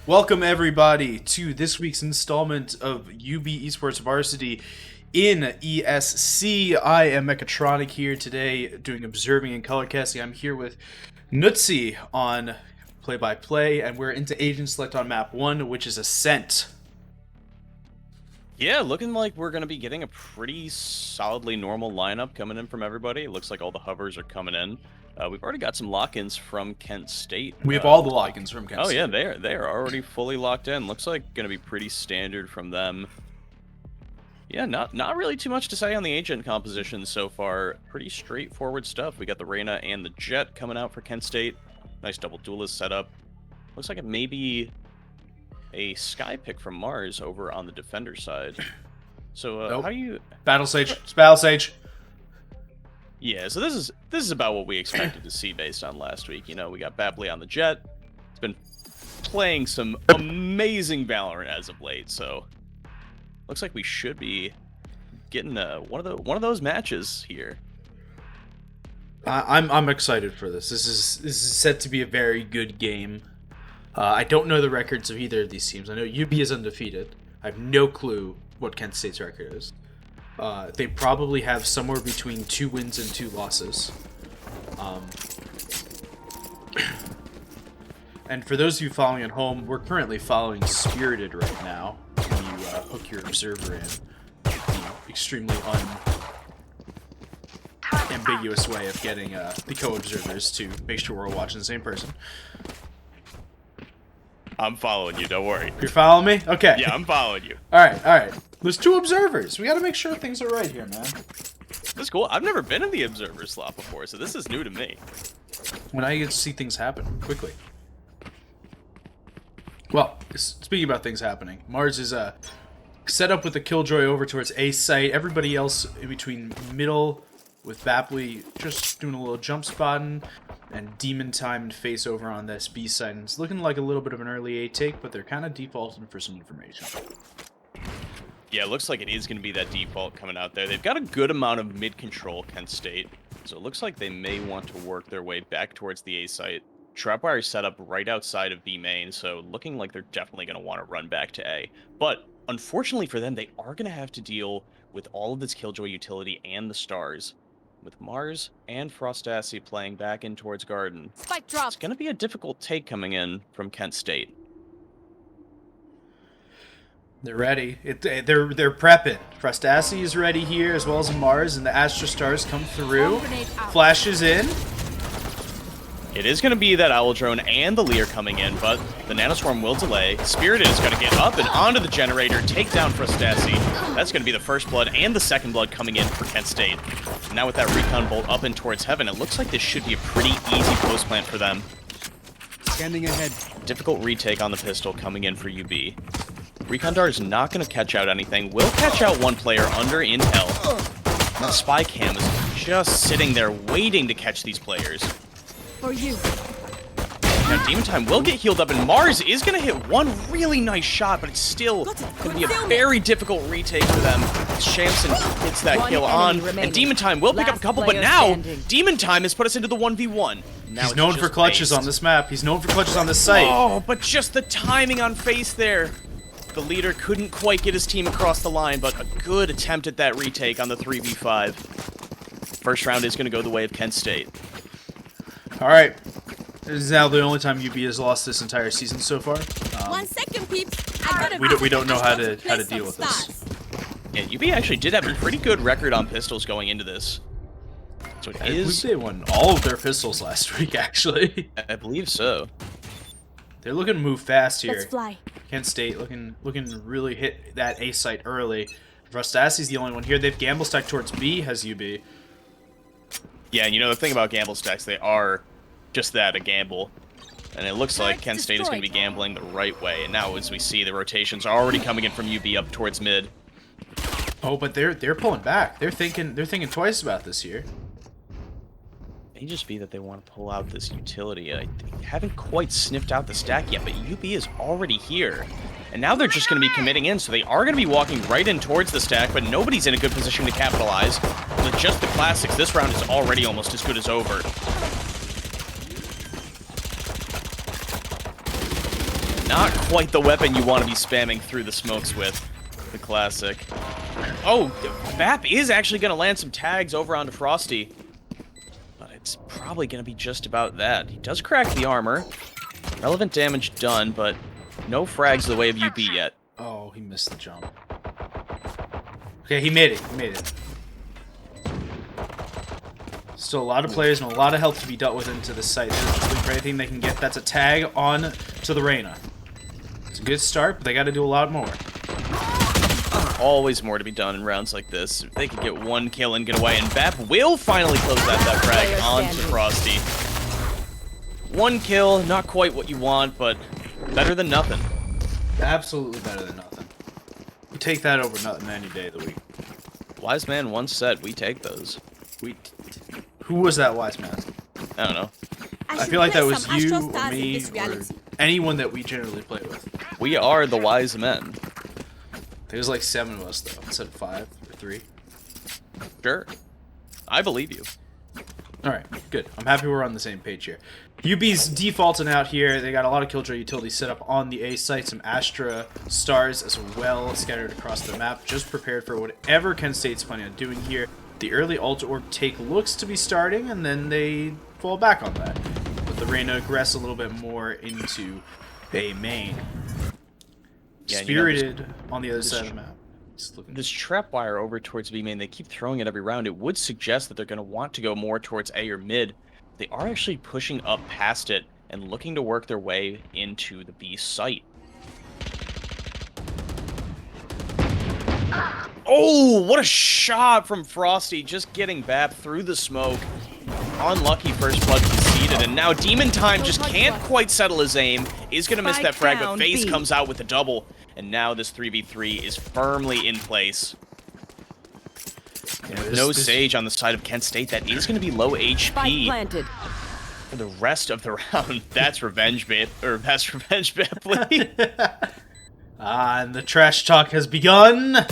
Welcome everybody to this week's installment of UB Esports Varsity in ESC. I am Mechatronic here today doing observing and color casting. I'm here with Nutsi on play-by-play, and we're into agent select on map 1, which is Ascent. Yeah, looking like we're going to be getting a pretty solidly normal lineup coming in from everybody. It looks like all the hovers are coming in. We've already got some lock-ins from Kent State. We have all the lock-ins from Kent State. Oh yeah, they are already fully locked in. Looks like going to be pretty standard from them. Yeah, not really too much to say on the agent composition so far. Pretty straightforward stuff. We got the Reyna and the Jet coming out for Kent State. Nice double duelist setup. Looks like it may be a Sky pick from Mars over on the defender side. So nope. How you Battle Sage? It's Battle Sage. Yeah, so this is about what we expected to see based on last week. You know, we got Babley on the Jet. It's been playing some amazing Valorant as of late, so looks like we should be getting one of those matches here. I'm excited for this. This is set to be a very good game. I don't know the records of either of these teams. I know UB is undefeated. I have no clue what Kent State's record is. They probably have somewhere between 2 wins and 2 losses. And for those of you following at home, we're currently following Spirited right now. When you hook your observer in, the extremely unambiguous way of getting the co-observers to make sure we're all watching the same person. I'm following you, don't worry. You're following me? Okay. Yeah, I'm following you. Alright. There's 2 observers. We gotta make sure things are right here, man. That's cool. I've never been in the observer slot before, so this is new to me. When I get to see things happen quickly. Well, speaking about things happening, Mars is set up with the Killjoy over towards A site. Everybody else in between middle with Bapley just doing a little jump spotting, and Demon Time and Face over on this B side. And it's looking like a little bit of an early A take, but they're kind of defaulting for some information. Yeah, it looks like it is going to be that default coming out there. They've got a good amount of mid-control, Kent State, so it looks like they may want to work their way back towards the A site. Trapwire is set up right outside of B main, so looking like they're definitely going to want to run back to A. But unfortunately for them, they are going to have to deal with all of this Killjoy utility and the stars. With Mars and Frostassi playing back in towards Garden, Spike drop. It's going to be a difficult take coming in from Kent State. They're ready. They're prepping. Frostassi is ready here, as well as Mars, and the Astra Stars come through. Flashes in. It is going to be that Owl Drone and the Lear coming in, but the Nanoswarm will delay. Spirited is going to get up and onto the generator, take down Frostassi. That's going to be the first blood and the second blood coming in for Kent State. And now with that Recon Bolt up and towards Heaven, it looks like this should be a pretty easy post plant for them. Scanning ahead. Difficult retake on the pistol coming in for UB. Recon Dart is not going to catch out anything. Will catch out one player under intel. And the spy cam is just sitting there waiting to catch these players. For you. Now, Demon Time will get healed up, and Mars is going to hit one really nice shot, but it's still going to be a very difficult retake for them. Shamson hits that kill on, and Demon Time will pick up a couple, but now Demon Time has put us into the 1v1. Now he's known for clutches on this map. He's known for clutches on this site. Oh, but just the timing on Face there. The leader couldn't quite get his team across the line, but a good attempt at that retake on the 3v5. First round is going to go the way of Kent State. Alright. This is now the only time UB has lost this entire season so far. 1 second, peeps. We don't know how to deal with this. Yeah, UB actually did have a pretty good record on pistols going into this. So it I is... believe they won all of their pistols last week, actually. I believe so. They're looking to move fast here. Let's fly. Kent State looking to really hit that A site early. Frustassi's the only one here. They've gamble stacked towards B, has UB. Yeah, and you know the thing about gamble stacks, they are just that, a gamble. And it looks like Kent State is going to be gambling the right way. And now, as we see, the rotations are already coming in from UB up towards mid. Oh, but they're pulling back. They're thinking twice about this here. It may just be that they want to pull out this utility. I haven't quite sniffed out the stack yet, but UB is already here. And now they're just going to be committing in, so they are going to be walking right in towards the stack, but nobody's in a good position to capitalize. With just the classics, this round is already almost as good as over. Not quite the weapon you want to be spamming through the smokes with. The classic. Oh, Bap is actually going to land some tags over onto Frosty. But it's probably going to be just about that. He does crack the armor. Relevant damage done, but no frags the way of UB yet. Oh, he missed the jump. Okay, he made it. He made it. Still a lot of players and a lot of health to be dealt with into the site. They're just looking for anything they can get. That's a tag on to the Reyna. It's a good start, but they got to do a lot more. Always more to be done in rounds like this. If they could get one kill and get away, and Bap will finally close out that frag onto Frosty. One kill, not quite what you want, but better than nothing. Absolutely better than nothing. You take that over nothing any day of the week. Wise man once said, we take those. Who was that wise man? I don't know. I feel like that was you or me or anyone that we generally play with. We are the wise men. There's like 7 of us though, instead of 5 or 3. Sure. I believe you. Alright, good. I'm happy we're on the same page here. UB's defaulting out here. They got a lot of Killjoy utilities set up on the A site. Some Astra stars as well scattered across the map. Just prepared for whatever Kent State's planning on doing here. The early ult orb take looks to be starting, and then they fall back on that. But the Reyna aggress a little bit more into A main. Yeah, Spirited on the other side of the map. This trap wire over towards B main, they keep throwing it every round. It would suggest that they're going to want to go more towards A or mid. They are actually pushing up past it and looking to work their way into the B site. Oh, what a shot from Frosty, just getting Bap through the smoke. Unlucky first blood conceded, and now Demon Time just can't quite settle his aim. Is going to miss that frag, but FaZe comes out with a double. And now this 3v3 is firmly in place. Yeah, no Sage on the side of Kent State. That is going to be low HP for the rest of the round. That's revenge bait, or that's revenge bait, please. And the trash talk has begun.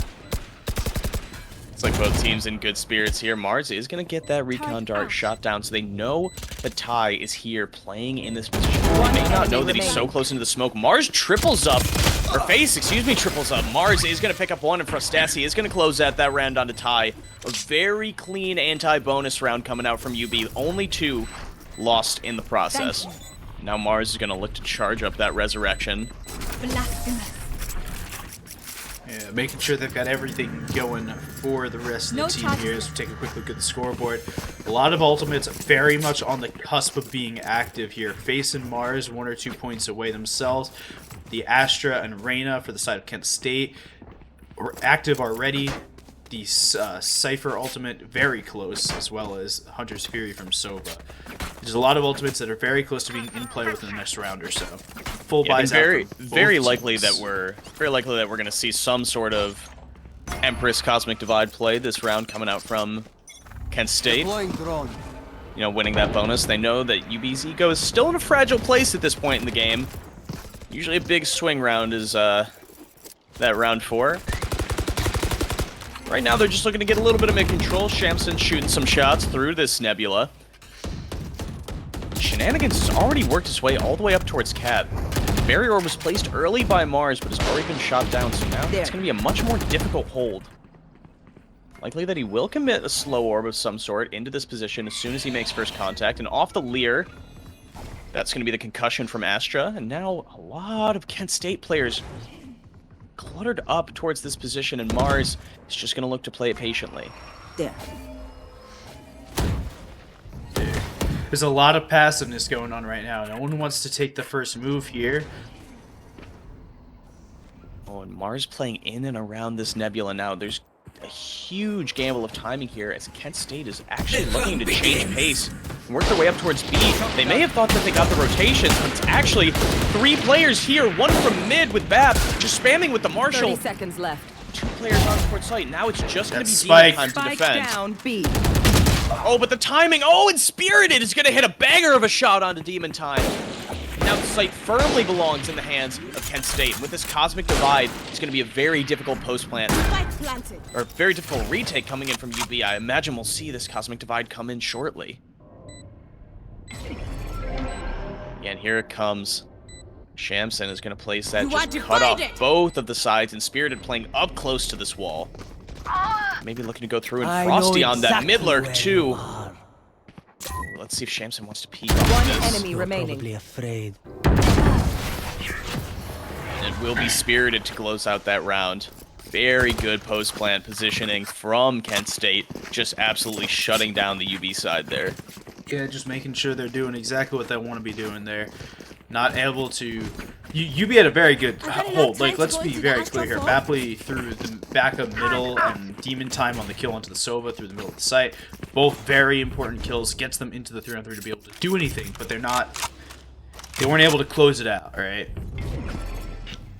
It's like both teams in good spirits here. Mars is going to get that recon dart shot down, so they know that Ty is here playing in this position. They may not know that he's so close into the smoke. Mars triples up, or FaZe, excuse me, triples up. Mars is going to pick up one, and Frostassi is going to close out that round onto Ty. A very clean anti-bonus round coming out from UB. Only 2 lost in the process. Now Mars is going to look to charge up that resurrection. Yeah, making sure they've got everything going for the rest of the team here as we take a quick look at the scoreboard. A lot of ultimates very much on the cusp of being active here. FaZe and Mars 1 or 2 points away themselves. The Astra and Reyna for the side of Kent State are active already. The Cypher ultimate very close, as well as Hunter's Fury from Sova. There's a lot of ultimates that are very close to being in play within the next round or so. Full buys very likely that we're going to see some sort of Empress Cosmic Divide play this round coming out from Kent State. You know, winning that bonus. They know that UB's ego is still in a fragile place at this point in the game. Usually a big swing round is that round 4. Right now, they're just looking to get a little bit of mid-control. Shamson shooting some shots through this Nebula. Shenanigans has already worked his way all the way up towards Cat. Barrier Orb was placed early by Mars, but has already been shot down, so now it's going to be a much more difficult hold. Likely that he will commit a slow orb of some sort into this position as soon as he makes first contact. And off the Leer, that's going to be the concussion from Astra. And now a lot of Kent State players cluttered up towards this position, and Mars is just going to look to play it patiently. There's a lot of passiveness going on right now. No one wants to take the first move here. Oh, and Mars playing in and around this Nebula now. There's a huge gamble of timing here as Kent State is actually looking to change pace and work their way up towards B. They may have thought that they got the rotations, but it's actually 3 players here, one from mid with Bap, just spamming with the Marshal. 30 seconds left. 2 players on towards site. Now it's just going to be Spike. Demon Time to defend. Down, B. Oh, but the timing. Oh, and Spirited is going to hit a banger of a shot onto Demon Time. Now the site firmly belongs in the hands of Kent State. With this Cosmic Divide, it's going to be a very difficult post-plant. Or very difficult retake coming in from UB. I imagine we'll see this Cosmic Divide come in shortly. Yeah, and here it comes. Shamsen is going to place that, You are just cut off divided. both of the sides, and Spirited playing up close to this wall. Maybe looking to go through, and I Frosty know on that exactly mid lurk where too. you are. Let's see if Shamsen wants to peek off One this. enemy You're remaining. probably afraid. And it will be Spirited to close out that round. Very good post-plant positioning from Kent State, just absolutely shutting down the UB side there. Yeah, just making sure they're doing exactly what they want to be doing there. Not able to... UB had a very good hold. Like, let's be very clear here. Bapley through the back of middle and Demon Time on the kill onto the Sova through the middle of the site. Both very important kills. Gets them into the 3-on-3 to be able to do anything, but they're not... They weren't able to close it out, alright?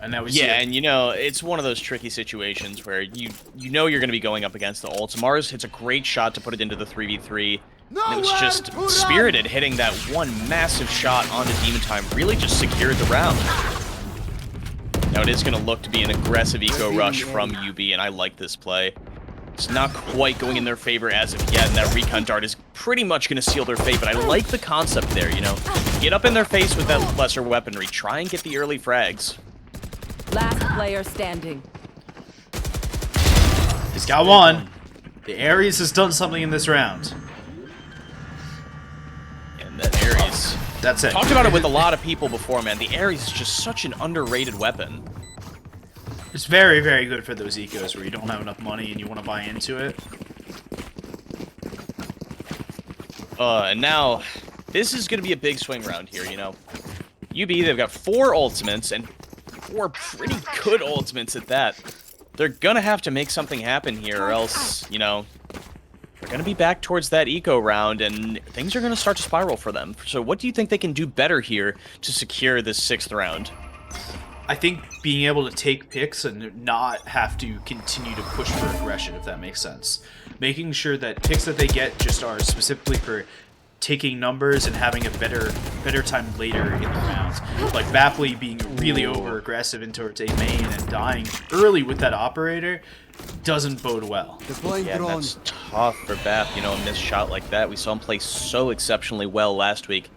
And now we see Yeah, it. and you know, it's one of those tricky situations where you know you're going to be going up against the ults. Mars hits a great shot to put it into the 3v3. And it was just Spirited hitting that one massive shot onto Demon Time, really just secured the round. Now it is going to look to be an aggressive eco rush from UB, and I like this play. It's not quite going in their favor as of yet, and that recon dart is pretty much going to seal their fate, but I like the concept there, you know. Get up in their face with that lesser weaponry, try and get the early frags. Last player standing. He's got one. The Ares has done something in this round. And that Ares... That's it. Talked about it with a lot of people before, man. The Ares is just such an underrated weapon. It's very, very good for those ecos where you don't have enough money and you want to buy into it. And now, this is going to be a big swing round here, you know. UB, they've got 4 ultimates, and 4 pretty good ultimates at that. They're going to have to make something happen here, or else, you know, they're going to be back towards that eco round, and things are going to start to spiral for them. So what do you think they can do better here to secure this 6th round? I think being able to take picks and not have to continue to push for aggression, if that makes sense. Making sure that picks that they get just are specifically for taking numbers and having a better time later in the rounds. Like Bapley being really over-aggressive in towards A main and dying early with that operator doesn't bode well. Deploying Yeah, drone. that's tough for Bap, you know, a missed shot like that. We saw him play so exceptionally well last week.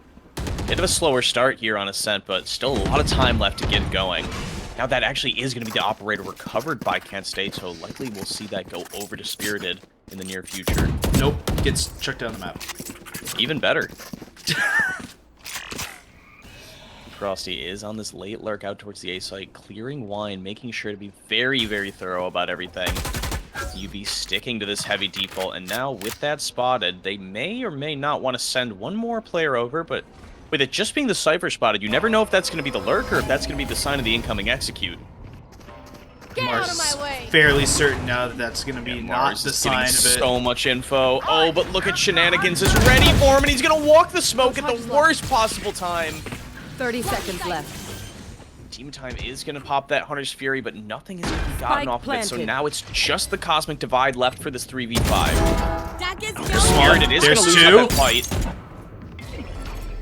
Bit of a slower start here on Ascent, but still a lot of time left to get going. Now that actually is going to be the operator recovered by Kent State, so likely we'll see that go over to Spirited in the near future. Nope, gets chucked down the map. Even better. Frosty is on this late lurk out towards the A site, clearing wine, making sure to be very, very thorough about everything. UB sticking to this heavy default, and now with that spotted, they may or may not want to send one more player over, but with it just being the Cypher spotted, you never know if that's going to be the lurk or if that's going to be the sign of the incoming execute. Get out of Mars my way. fairly certain now that that's going to be not Mars the is getting sign of it. so much info. Oh, but look at Shenanigans is ready for him, and he's going to walk the smoke at the worst possible time. 30 seconds left. Demon Time is going to pop that Hunter's Fury, but nothing has been gotten Spike off of it, so planted. now it's just the Cosmic Divide left for this 3v5. That gets going. Spirited is going There's to lose two. out that fight.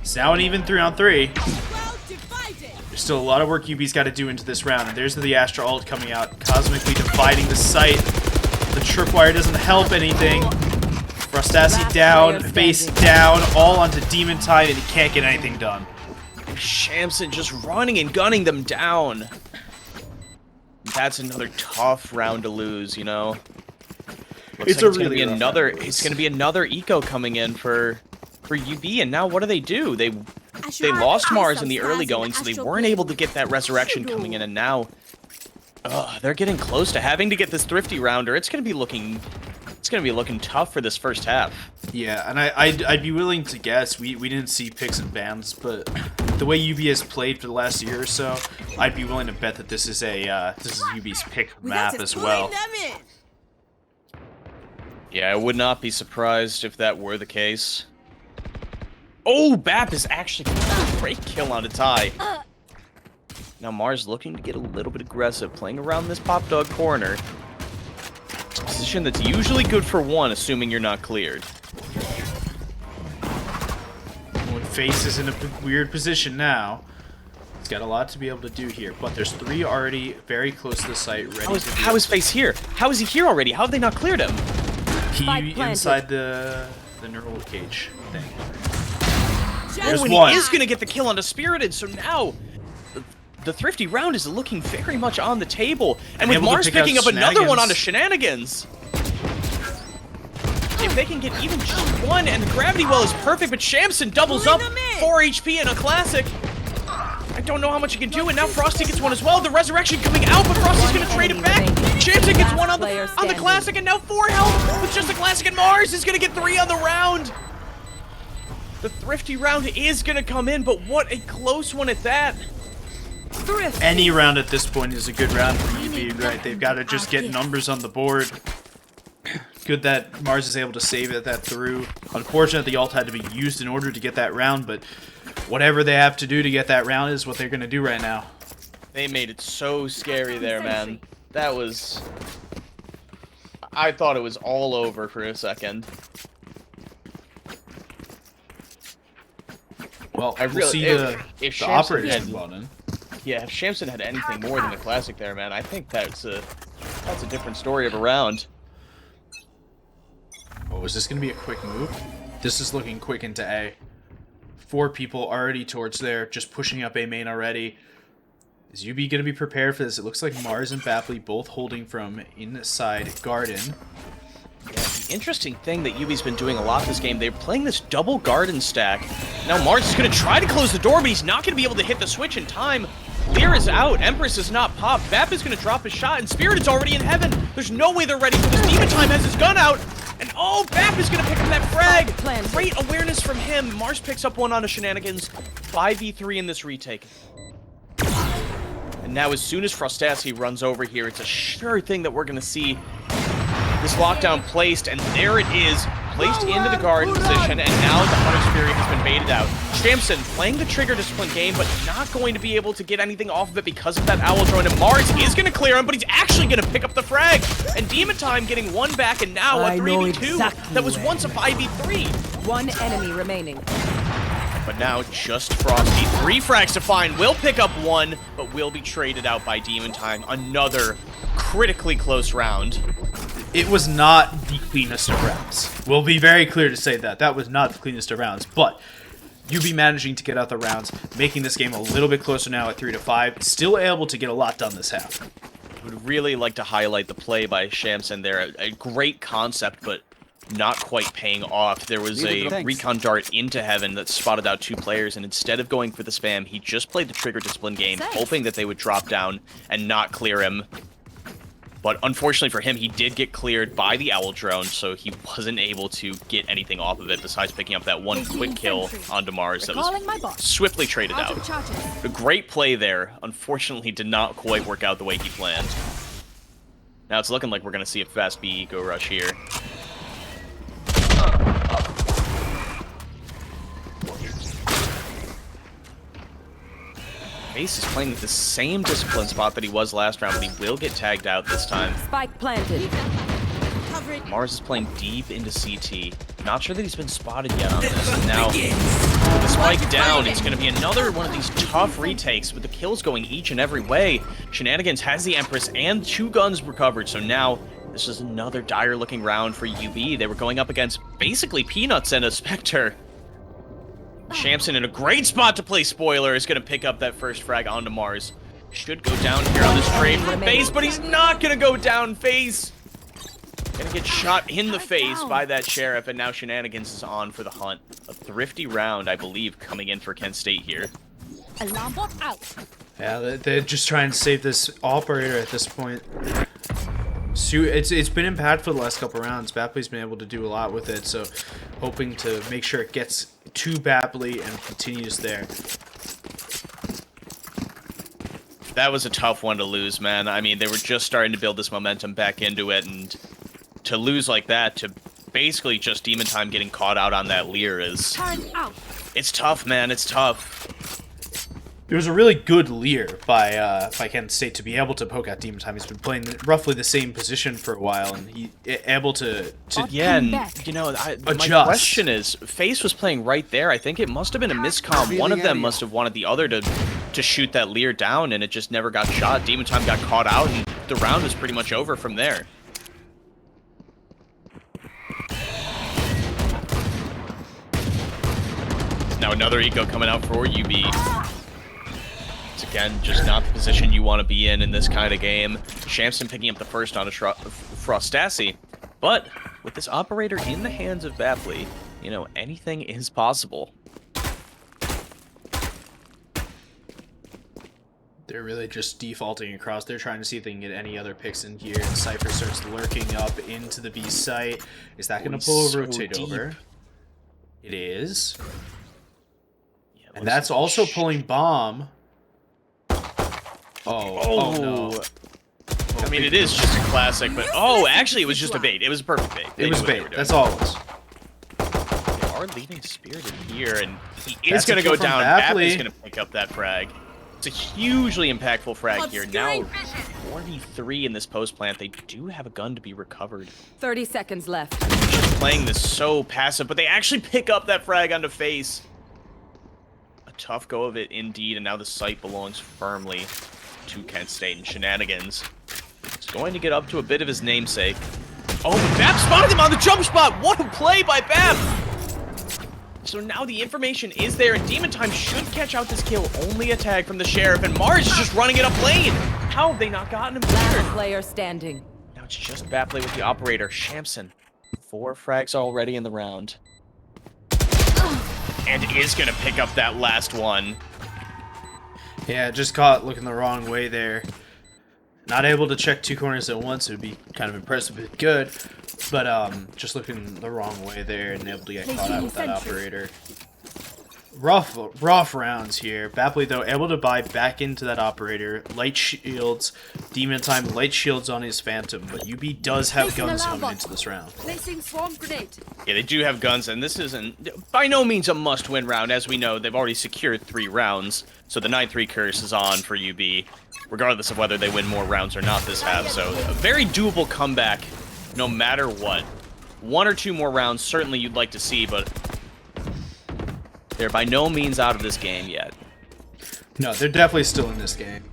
It's now an even 3-on-3. Well divided. There's still a lot of work UB's got to do into this round, and there's the Astra ult coming out, cosmically dividing the site. The tripwire doesn't help anything. Frostasi Last down, player face standing. down, all onto Demon Tide, and he can't get anything done. Shamsen just running and gunning them down. That's another tough round to lose, you know. Looks It's like a gonna really be rough another. round to lose. It's going to be another eco coming in for UB, and now what do? They lost Mars in the early going, so they weren't able to get that resurrection coming in, and now they're getting close to having to get this thrifty rounder. It's going to be looking tough for this first half. Yeah, and I'd be willing to guess, we didn't see picks and bans, but the way UB has played for the last year or so, I'd be willing to bet that this is UB's pick We map got to as pull well. them in. Yeah, I would not be surprised if that were the case. Oh, Bap is actually getting a great kill on a tie. Now Mars looking to get a little bit aggressive, playing around this pop dog corner. It's a position that's usually good for one, assuming you're not cleared. When Face is in a weird position now. He's got a lot to be able to do here, but there's 3 already very close to the site, ready to do How is Face here? How is he here already? How have they not cleared him? Spike he planted. inside the neural cage thing. Just There's Oh, and one. he is going to get the kill onto Spirited, so now the thrifty round is looking very much on the table. And with able to Mars pick out picking up another one onto Shenanigans. Shenanigans. If they can get even just one, and the gravity well is perfect, but Shamson doubles Pulling up them in. 4 HP in a classic. I don't know how much he can do, and now Frosty gets one as well. The resurrection coming out, but Frosty's gonna trade it back. Shamson gets one on the classic, and now 4 health with just a classic, and Mars is gonna get 3 on the round. The thrifty round is gonna come in, but what a close one at that. Any round at this point is a good round for UB, right? They've got to just get numbers on the board. Good that Mars is able to save that through. Unfortunate the ult had to be used in order to get that round, but whatever they have to do to get that round is what they're going to do right now. They made it so scary there, man. That was... I thought it was all over for a second. Well, I we'll really- see if the Shamson operators had- involved in. Yeah, if Shamson had anything more than the classic there, man, I think that's a different story of a round. Oh, is this going to be a quick move? This is looking quick into A. 4 people already towards there, just pushing up A main already. Is UB going to be prepared for this? It looks like Mars and Bapley both holding from inside Garden. Yeah, the interesting thing that UB's been doing a lot this game, they're playing this double garden stack. Now Mars is going to try to close the door, but he's not going to be able to hit the switch in time. Lear is out, Empress is not popped, Bap is going to drop his shot, and Spirit is already in heaven. There's no way they're ready for this. Demon Time has his gun out, and oh, Bap is going to pick up that frag. Great awareness from him. Mars picks up one on a Shenanigans. 5v3 in this retake. And now as soon as Frostassi runs over here, it's a sure thing that we're going to see this lockdown placed, and there it is, placed into the guard position, and now the Hunter's Fury has been baited out. Shamson playing the trigger discipline game, but not going to be able to get anything off of it because of that owl drone, and Mars is going to clear him, but he's actually going to pick up the frag, and Demon Time getting one back, and now a 3v2 that was once a 5v3. One enemy remaining. But now just Frosty. 3 frags to find, will pick up one, but will be traded out by Demon Time. Another critically close round. It was not the cleanest of rounds. We'll be very clear to say that. That was not the cleanest of rounds, but UB managing to get out the rounds, making this game a little bit closer now at 3-5, still able to get a lot done this half. Would really like to highlight the play by Shamson there. A great concept, but not quite paying off. There was a recon dart into heaven that spotted out 2 players, and instead of going for the spam, he just played the trigger discipline game, hoping that they would drop down and not clear him. But unfortunately for him, he did get cleared by the owl drone, so he wasn't able to get anything off of it besides picking up that one quick kill onto Mars that was swiftly traded out. A great play there, unfortunately did not quite work out the way he planned. Now it's looking like we're going to see a fast B eco rush here. Ace is playing the same discipline spot that he was last round, but he will get tagged out this time. Spike planted. Mars is playing deep into CT. Not sure that he's been spotted yet on this. And now, with the spike down, it's going to be another one of these tough retakes with the kills going each and every way. Shenanigans has the Empress and 2 guns recovered, so now this is another dire-looking round for UB. They were going up against basically Peanuts and a Spectre. Shamson in a great spot to play Spoiler is going to pick up that first frag onto Mars. Should go down here on this trade from FaZe, but he's not going to go down. FaZe gonna get shot in the face by that Sheriff, and now Shenanigans is on for the hunt. A thrifty round, I believe, coming in for Kent State here. Alarm bot out. Yeah, they're just trying to save this operator at this point. So it's been impactful the last couple rounds. Bapley's been able to do a lot with it, so hoping to make sure it gets to Bapley and continues there. That was a tough one to lose, man. I mean, they were just starting to build this momentum back into it, and to lose like that, to basically just Demon Time getting caught out on that Lear is... It's tough, man. It's tough. It was a really good Lear by Kent State to be able to poke out Demon Time. He's been playing roughly the same position for a while, and he able to yeah, and you know, my question is, FaZe was playing right there. I think it must have been a miscomm. One of them must have wanted the other to shoot that Lear down, and it just never got shot. Demon Time got caught out, and the round was pretty much over from there. Now another eco coming out for UB. It's a Again, just not the position you want to be in this kind of game. Shamson picking up the first on a Frostassi. But with this operator in the hands of Bapley, you know, anything is possible. They're really just defaulting across. They're trying to see if they can get any other picks in here. And Cypher starts lurking up into the B site. Is that going to pull or rotate over? It is. Yeah, and that's also pulling bomb. Oh no. I mean, it is just a classic, but actually, it was just a bait. It was a perfect bait. It was a bait. That's all it was. They are leaving Spirited here, and he is going to go down. Bapley's going to pick up that frag. It's a hugely impactful frag here. Now, 43 in this post plant. They do have a gun to be recovered. 30 seconds left. Just playing this so passive, but they actually pick up that frag onto face. A tough go of it indeed, and now the site belongs firmly to Kent State, and Shenanigans is going to get up to a bit of his namesake. Oh, but Bap spotted him on the jump spot! What a play by Bap! So now the information is there, and Demon Time should catch out this kill. Only a tag from the Sheriff, and Mars is just running it up lane! How have they not gotten him Last cleared? player standing. Now it's just Bapley with the operator. Shamson, 4 frags already in the round. And is gonna pick up that last one. Yeah, just caught looking the wrong way there. Not able to check 2 corners at once. It would be kind of impressive if good. But just looking the wrong way there and able to get caught out with that operator. Rough rounds here. Bapley, though, able to buy back into that operator. Light shields. Demon Time, light shields on his Phantom. But UB does have guns coming into this round. Placing swarm grenade. Yeah, they do have guns, and this isn't by no means a must-win round. As we know, they've already secured 3 rounds. So the 9-3 curse is on for UB, regardless of whether they win more rounds or not this half. So a very doable comeback, no matter what. 1 or 2 more rounds, certainly you'd like to see, but they're by no means out of this game yet. No, they're definitely still in this game.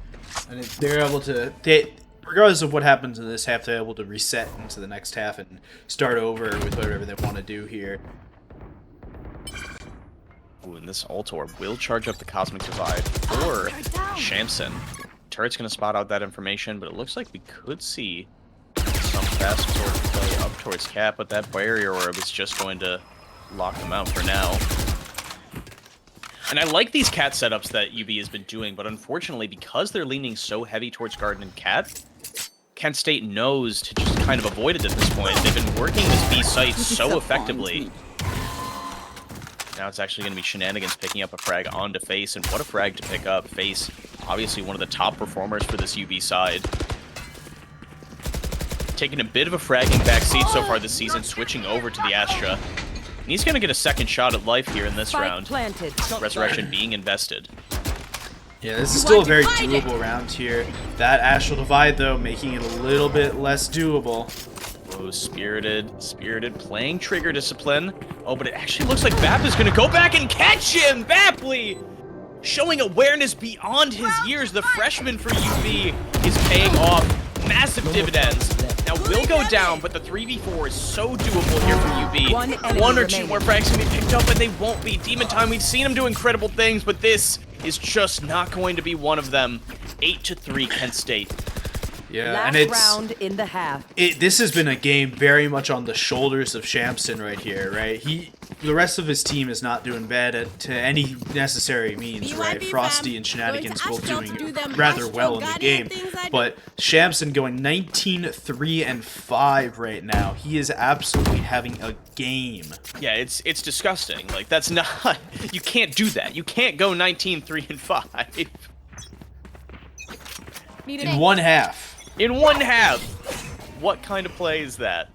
And if they're able to, regardless of what happens in this half, they're able to reset into the next half and start over with whatever they want to do here. Ooh, and this Altor will charge up the Cosmic Divide for Shamson. Turret's going to spot out that information, but it looks like we could see some fast sword play up towards Cap, but that barrier orb is just going to lock them out for now. And I like these cat setups that UB has been doing, but unfortunately, because they're leaning so heavy towards Garden and Cat, Kent State knows to just kind of avoid it at this point. They've been working this B site so effectively. Now it's actually going to be Shenanigans picking up a frag onto Face, and what a frag to pick up. Face, obviously one of the top performers for this UB side. Taking a bit of a fragging backseat so far this season, switching over to the Astra. And he's going to get a second shot at life here in this round. Planted. Resurrection being invested. Yeah, this is still a very doable round here. That Astral Divide, though, making it a little bit less doable. Oh, Spirited playing Trigger Discipline. Oh, but it actually looks like Bap is going to go back and catch him! Bapley! Showing awareness beyond his years. The freshman for UB is paying off massive dividends. Now, will go down, but the 3v4 is so doable here for UB. 1 or 2 more frags can be picked up, and they won't be. Demon Time, we've seen him do incredible things, but this is just not going to be one of them. 8-3 Kent State. Yeah, Last and it's round in the half. This has been a game very much on the shoulders of Shamson right here, right? The rest of his team is not doing bad to any necessary means, right? Frosty and Shenanigans both doing rather well in the game, but Shamson going 19-3-5 right now. He is absolutely having a game. Yeah, it's disgusting. Like, that's not, you can't do that. You can't go 19-3-5 in one half. In one half! What kind of play is that?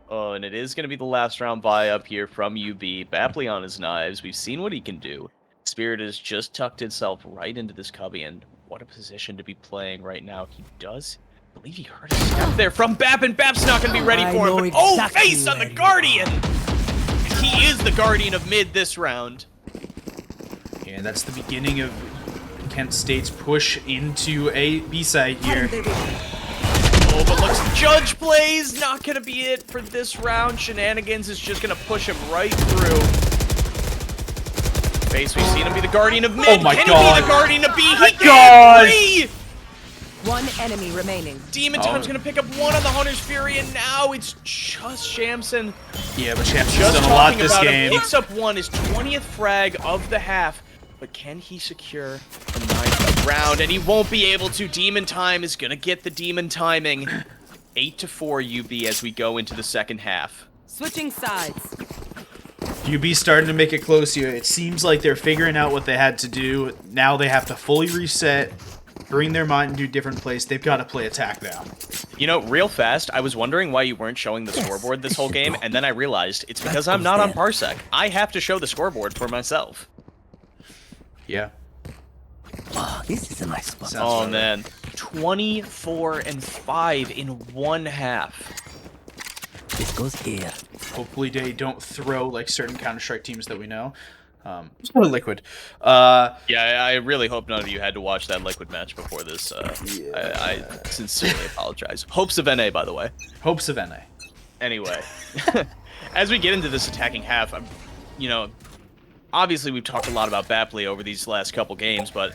Oh, and it is going to be the last round buy up here from UB. Bapley on his knives. We've seen what he can do. Spirit has just tucked himself right into this cubby, and what a position to be playing right now. He does, I believe he heard a step there from Bap, and Bap's not going to be ready for him. But oh, Face on the Guardian! And he is the Guardian of mid this round. And that's the beginning of Kent State's push into a B-side here. Oh, but looks Judge plays not gonna be it for this round. Shenanigans is just gonna push him right through. space. We've seen him be the guardian of mid. Oh my Can God. he be the guardian of B? He God. can! 3! One enemy remaining. Demon Time's gonna pick up 1 on the Hunter's Fury, and now it's just Shamson. Yeah, but Shamson's Just done a lot talking this about game. him, picks up 1, his 20th frag of the half. But can he secure the 9th round? And he won't be able to. Demon Time is gonna get the demon timing. 8-4 UB as we go into the second half. Switching sides. UB starting to make it close here. It seems like they're figuring out what they had to do. Now they have to fully reset, bring their mind into a different place. They've got to play attack now. You know, real fast, I was wondering why you weren't showing the scoreboard this whole game, and then I realized it's because I'm not on Parsec. I have to show the scoreboard for myself. Yeah. Oh, this is a nice spot. Sounds Oh right. man, 24-5 in 1 half. This goes here. Hopefully they don't throw like certain Counter-Strike teams that we know. Or Liquid. Yeah, I really hope none of you had to watch that Liquid match before this. I sincerely apologize. Hopes of NA, by the way. Hopes of NA. Anyway, as we get into this attacking half, you know, obviously we've talked a lot about Bapley over these last couple games, but,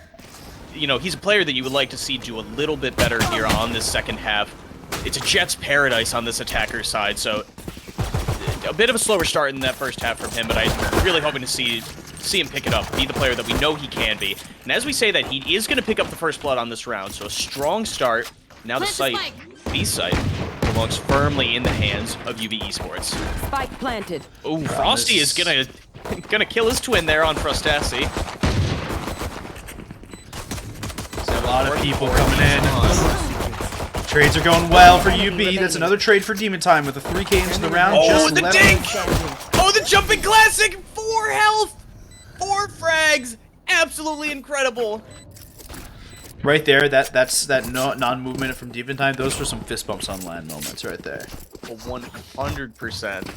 you know, he's a player that you would like to see do a little bit better here on this second half. It's a Jet's paradise on this attacker side, so a bit of a slower start in that first half from him, but I'm really hoping to see him pick it up, be the player that we know he can be. And as we say that, he is going to pick up the first blood on this round, so a strong start. Now the site, B site, belongs firmly in the hands of UB Esports. Spike planted. Oh, Frosty is gonna kill his twin there on Frostasi. A lot of people coming in. Trades are going well for UB. That's another trade for Demon Time with a 3K into the round. Oh, just the left. dink! Oh, the jumping classic! 4 health! 4 frags! Absolutely incredible. Right there, that's that non-movement from Demon Time. Those were some fist bumps on land moments right there. 100%.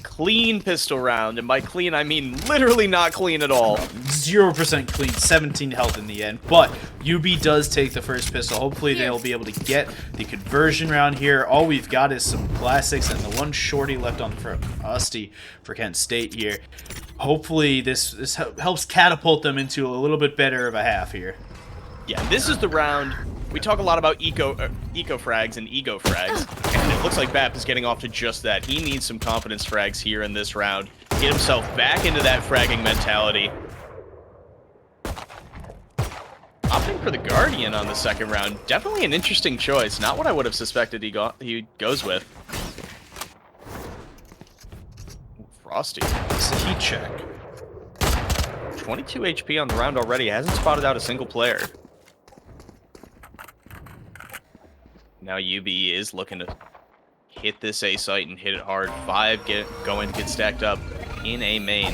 Clean pistol round, and by clean I mean literally not clean at all. 0% clean, 17 health in the end. But UB does take the first pistol. Hopefully they'll be able to get the conversion round here. All we've got is some classics and the one shorty left on for Frosty for Kent State here. Hopefully this helps catapult them into a little bit better of a half here. Yeah, this is the round. We talk a lot about eco frags and ego frags, and it looks like Bap is getting off to just that. He needs some confidence frags here in this round. Get himself back into that fragging mentality. Opting for the Guardian on the second round. Definitely an interesting choice. Not what I would have suspected he goes with. Frosty. It's a heat check. 22 HP on the round already. Hasn't spotted out a single player. Now UB is looking to hit this A site and hit it hard. 5 going to get stacked up in A main.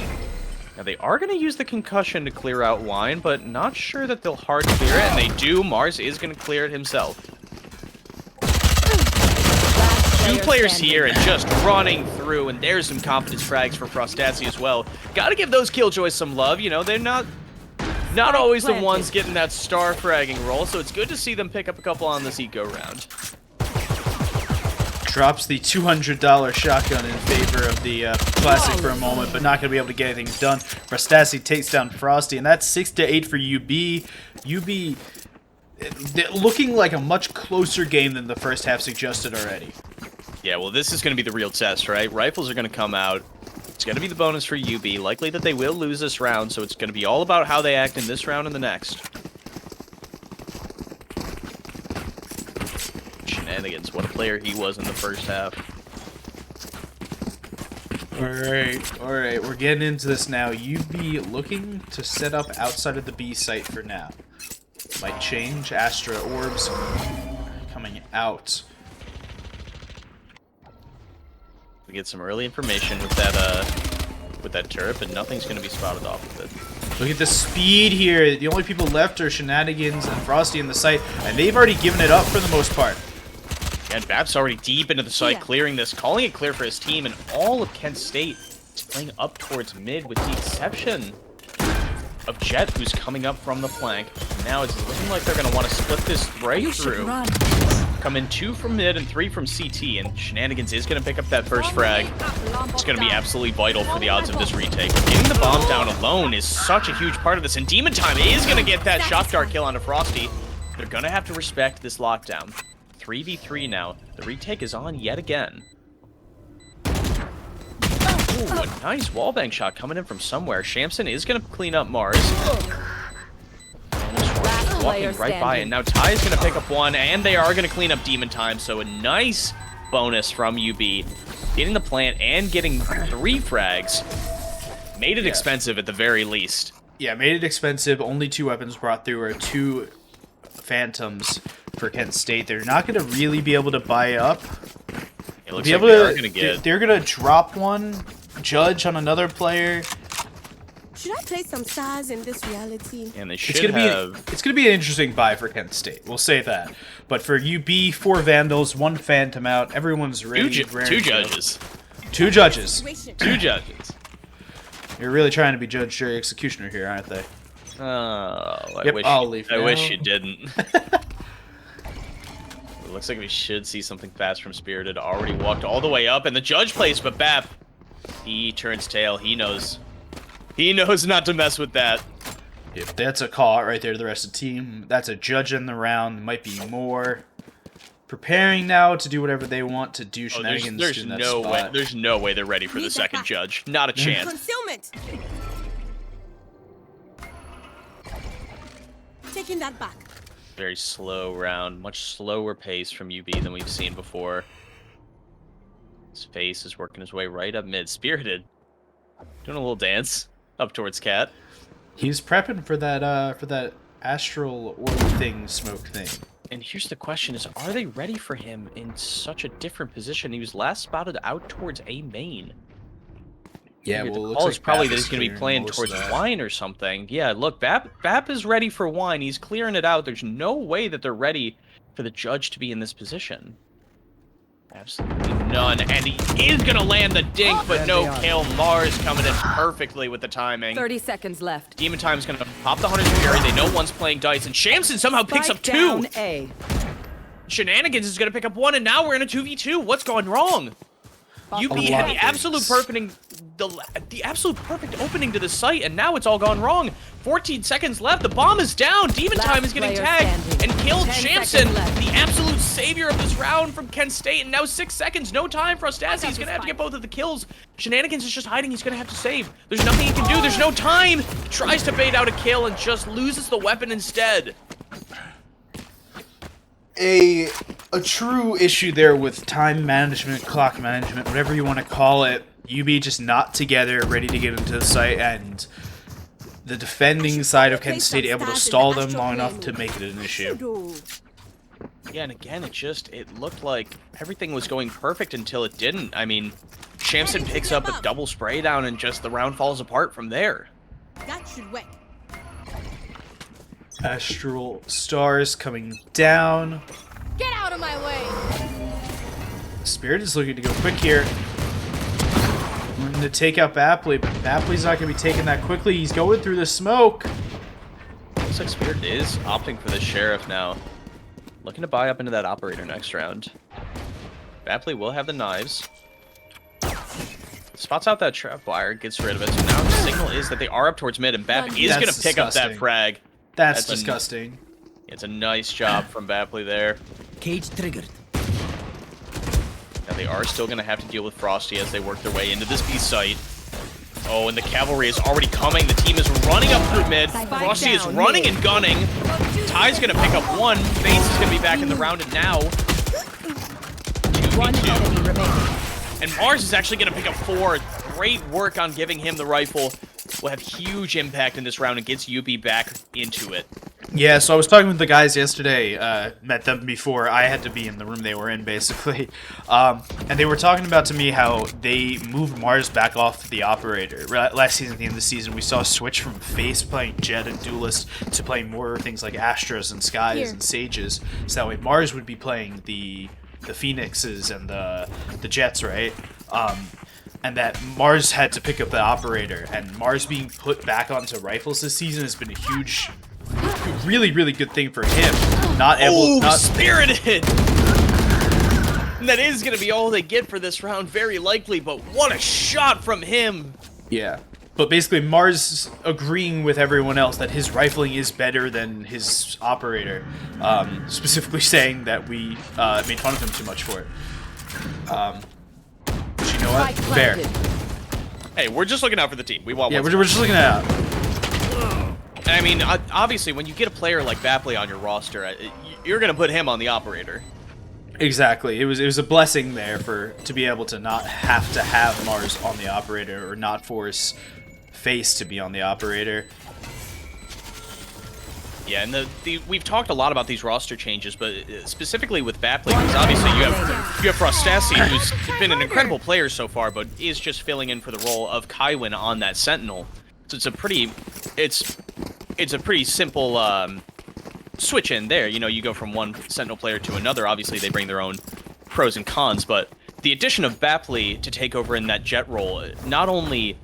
Now they are going to use the concussion to clear out Wine, but not sure that they'll hard clear it, and they do. Mars is going to clear it himself. 2 players here and just running through, and there's some confidence frags for Frostasi as well. Got to give those Killjoys some love. You know, they're not always the ones getting that star fragging role, so it's good to see them pick up a couple on this eco round. Drops the $200 shotgun in favor of the classic for a moment, but not going to be able to get anything done. Frostasi takes down Frosty, and that's 6-8 for UB. UB looking like a much closer game than the first half suggested already. Yeah, well, this is going to be the real test, right? Rifles are going to come out. It's going to be the bonus for UB. Likely that they will lose this round, so it's going to be all about how they act in this round and the next. Shenanigans. What a player he was in the first half. Alright, we're getting into this now. UB looking to set up outside of the B site for now. Might change. Astra orbs coming out. We get some early information with that turret, but nothing's going to be spotted off of it. Look at the speed here. The only people left are Shenanigans and Frosty in the site, and they've already given it up for the most part. And Bap's already deep into the site, clearing this, calling it clear for his team, and all of Kent State is playing up towards mid, with the exception of Jet, who's coming up from the flank. Now it's looking like they're going to want to split this right through. come in 2 from mid and 3 from CT, and Shenanigans is going to pick up that first frag. It's going to be absolutely vital for the odds of this retake. But getting the bomb down alone is such a huge part of this, and Demon Time is going to get that shot dart kill onto Frosty. They're going to have to respect this lockdown. 3v3 now. The retake is on yet again. Ooh, a nice wallbang shot coming in from somewhere. Shamson is going to clean up Mars. Walking right by, and now Ty is going to pick up 1, and they are going to clean up Demon Time, so a nice bonus from UB. Getting the plant and getting 3 frags. Made it expensive at the very least. Yeah, made it expensive. Only 2 weapons brought through are 2 Phantoms for Kent State. They're not going to really be able to buy up. It looks like they are going to get... They're going to drop 1, judge on another player. Should I play some size in this reality? And they should have... It's going to be an interesting buy for Kent State. We'll say that. But for UB, 4 Vandals, 1 Phantom out. Everyone's ready. 2 judges. 2 judges. 2 judges. You're really trying to be judge, jury, executioner here, aren't they? Oh, I'll leave I now. wish you didn't. It looks like we should see something fast from Spirited. Already walked all the way up, and the judge plays, but Bap, he turns tail. He knows. He knows not to mess with that. If that's a call out right there to the rest of the team, that's a judge in the round. Might be more. Preparing now to do whatever they want to do. Shenanigans. There's no way. There's no way they're ready for the second judge. Not a chance. Concealment. Taking that back. Very slow round, much slower pace from UB than we've seen before. Space is working his way right up mid. Spirited, doing a little dance up towards Cat. He's prepping for that astral orb thing, smoke thing. And here's the question: is are they ready for him in such a different position? He was last spotted out towards A main. Yeah, well, well, the call is probably that Bap he's going to be clearing playing most towards of that. Wine or something. Yeah, look, Bap is ready for Wine. He's clearing it out. There's no way that they're ready for the judge to be in this position. Absolutely none. And he is going to land the dink, but no kill. Mars coming in perfectly with the timing. 30 seconds left. Demon Time is going to pop the Hunter's Fury. They know one's playing dice, and Shamson somehow picks up 2. Down A. Shenanigans is going to pick up 1, and now we're in a 2v2. What's going wrong? UB had the absolute perfect opening to the site, and now it's all gone wrong. 14 seconds left. The bomb is down. Demon Time is getting tagged and killed. Shamson, the absolute savior of this round from Kent State, and now 6 seconds. No time for Astasi. He's going to have to get both of the kills. Shenanigans is just hiding. He's going to have to save. There's nothing he can do. There's no time. Tries to bait out a kill and just loses the weapon instead. A true issue there with time management, clock management, whatever you want to call it. UB just not together, ready to get into the site, and the defending side of Kent State able to stall them long enough to make it an issue. Yeah, and again, it looked like everything was going perfect until it didn't. I mean, Shamson picks up a double spray down, and just the round falls apart from there. That should work. Astral Stars coming down. Get out of my way! Spirit is looking to go quick here. Looking to take out Bapley, but Bapley's not going to be taking that quickly. He's going through the smoke. Looks like Spirit is opting for the Sheriff now. Looking to buy up into that Operator next round. Bapley will have the knives. Spots out that trap wire, gets rid of it. So now the signal is that they are up towards mid, and Bap is going to pick up that frag. That's disgusting. It's a nice job from Bapley there. Cage triggered. Now they are still going to have to deal with Frosty as they work their way into this B site. Oh, and the cavalry is already coming. The team is running up through mid. Frosty is running and gunning. Ty's going to pick up 1. Faze is going to be back in the round, and now 2v2. And Mars is actually going to pick up 4. Great work on giving him the rifle. Will have huge impact in this round and gets UB back into it. Yeah, so I was talking with the guys yesterday, met them before I had to be in the room they were in, basically. And they were talking about to me how they moved Mars back off the Operator. Last season, at the end of the season, we saw a switch from Face playing Jet and Duelist to playing more things like Astros and Skies and Sages. So that way Mars would be playing the Phoenixes and the Jets, right? And that Mars had to pick up the Operator, and Mars being put back onto rifles this season has been a huge, really, really good thing for him. Spirited! And that is going to be all they get for this round, very likely, but what a shot from him! Yeah. But basically, Mars agreeing with everyone else that his rifling is better than his operator. Specifically saying that we made fun of him too much for it. But you know what? Spike Fair. planted. Hey, we're just looking out for the team. We want Yeah, what's we're just looking at it. And I mean, obviously, when you get a player like Vapley on your roster, you're going to put him on the operator. Exactly. It was a blessing there to be able to not have to have Mars on the operator or not force Face to be on the operator. Yeah, and we've talked a lot about these roster changes, but specifically with Vapley, because obviously you have Frostasi, who's been an incredible player so far, but is just filling in for the role of Kaiwin on that Sentinel. So it's a pretty simple switch in there. You know, you go from one Sentinel player to another. Obviously, they bring their own pros and cons, but the addition of Vapley to take over in that jet role not only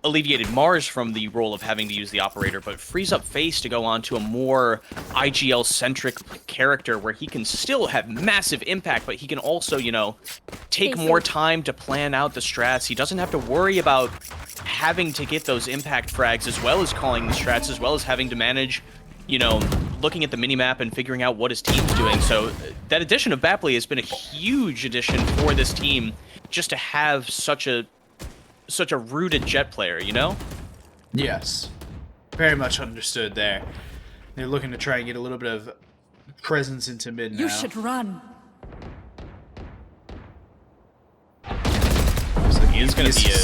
alleviated Mars from the role of having to use the operator, but frees up Face to go on to a more IGL-centric character where he can still have massive impact, but he can also, you know, take more time to plan out the strats. He doesn't have to worry about having to get those impact frags as well as calling the strats, as well as having to manage, you know, looking at the minimap and figuring out what his team's doing. So that addition of Vapley has been a huge addition for this team, just to have such a rooted jet player, you know? Yes. Very much understood there. They're looking to try and get a little bit of presence into mid now. You should run. So he is going to be a...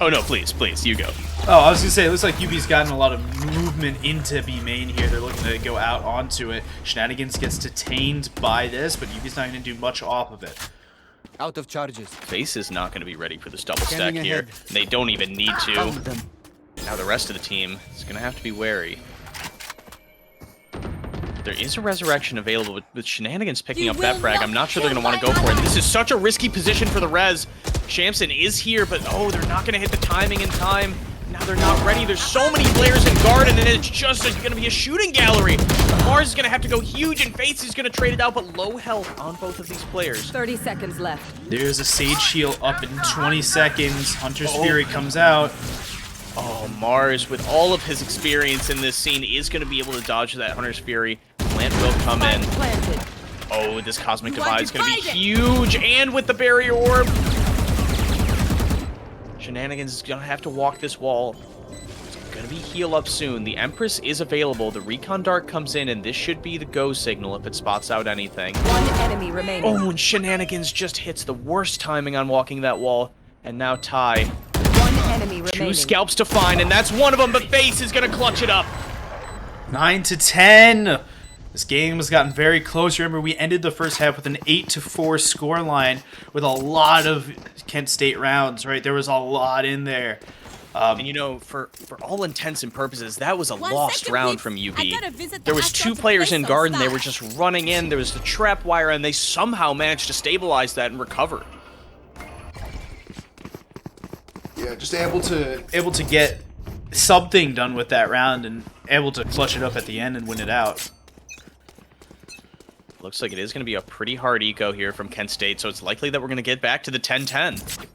Oh no, please, you go. Oh, I was going to say, it looks like UB's gotten a lot of movement into B main here. They're looking to go out onto it. Shenanigans gets detained by this, but UB's not going to do much off of it. Out of charges. Face is not going to be ready for this double stack Scanning here. ahead. They don't even need to. Found them. Now the rest of the team is going to have to be wary. There is a resurrection available with Shenanigans picking up that frag. I'm not sure they're going to want to go for it. This is such a risky position for the res. Shamson is here, but oh, they're not going to hit the timing in time. Now they're not ready. There's so many players in Garden, and it's just going to be a shooting gallery. Mars is going to have to go huge, and Face is going to trade it out, but low health on both of these players. 30 seconds left. There's a Sage Shield up in 20 seconds. Hunter's Fury comes out. Oh, Mars, with all of his experience in this scene, is going to be able to dodge that Hunter's Fury. Plant will come Spike in. planted. Oh, this Cosmic Divide is going to be huge, and with the Barrier Orb. Shenanigans is going to have to walk this wall. It's going to be heal up soon. The Empress is available. The Recon Dart comes in, and this should be the go signal if it spots out anything. One enemy remaining. Oh, and Shenanigans just hits the worst timing on walking that wall. And now Ty. One enemy remaining. 2 scalps to find, and that's one of them, but Face is going to clutch it up. 9-10. This game has gotten very close. Remember, we ended the first half with an 8-4 scoreline with a lot of Kent State rounds, right? There was a lot in there. And you know, for all intents and purposes, that was a lost round from UB. There was 2 Astro to players play in some Garden. They stuff. were just running in. There was the trap wire, and they somehow managed to stabilize that and recover. Yeah, just able to get something done with that round and able to clutch it up at the end and win it out. Looks like it is going to be a pretty hard eco here from Kent State, so it's likely that we're going to get back to the 10-10.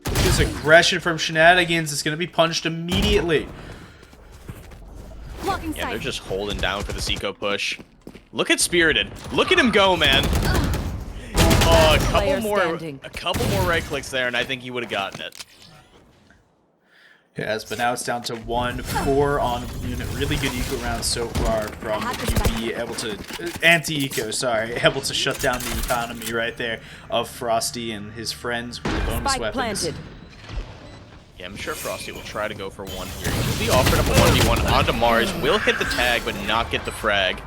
This aggression from Shenanigans is going to be punched immediately. Blocking Yeah, they're sight. just holding down for this eco push. Look at Spirited. Look at him go, man. Oh, Player standing. a couple more right clicks there, and I think he would have gotten it. Yes, but now it's down to 1-4 on unit. Really good eco round so far from UB, able to anti-eco, sorry, able to shut down the economy right there of Frosty and his friends with the bonus Spike weapons. planted. Yeah, I'm sure Frosty will try to go for one here. He'll be offered up a 1v1 onto Mars. Will hit the tag, but not get the frag.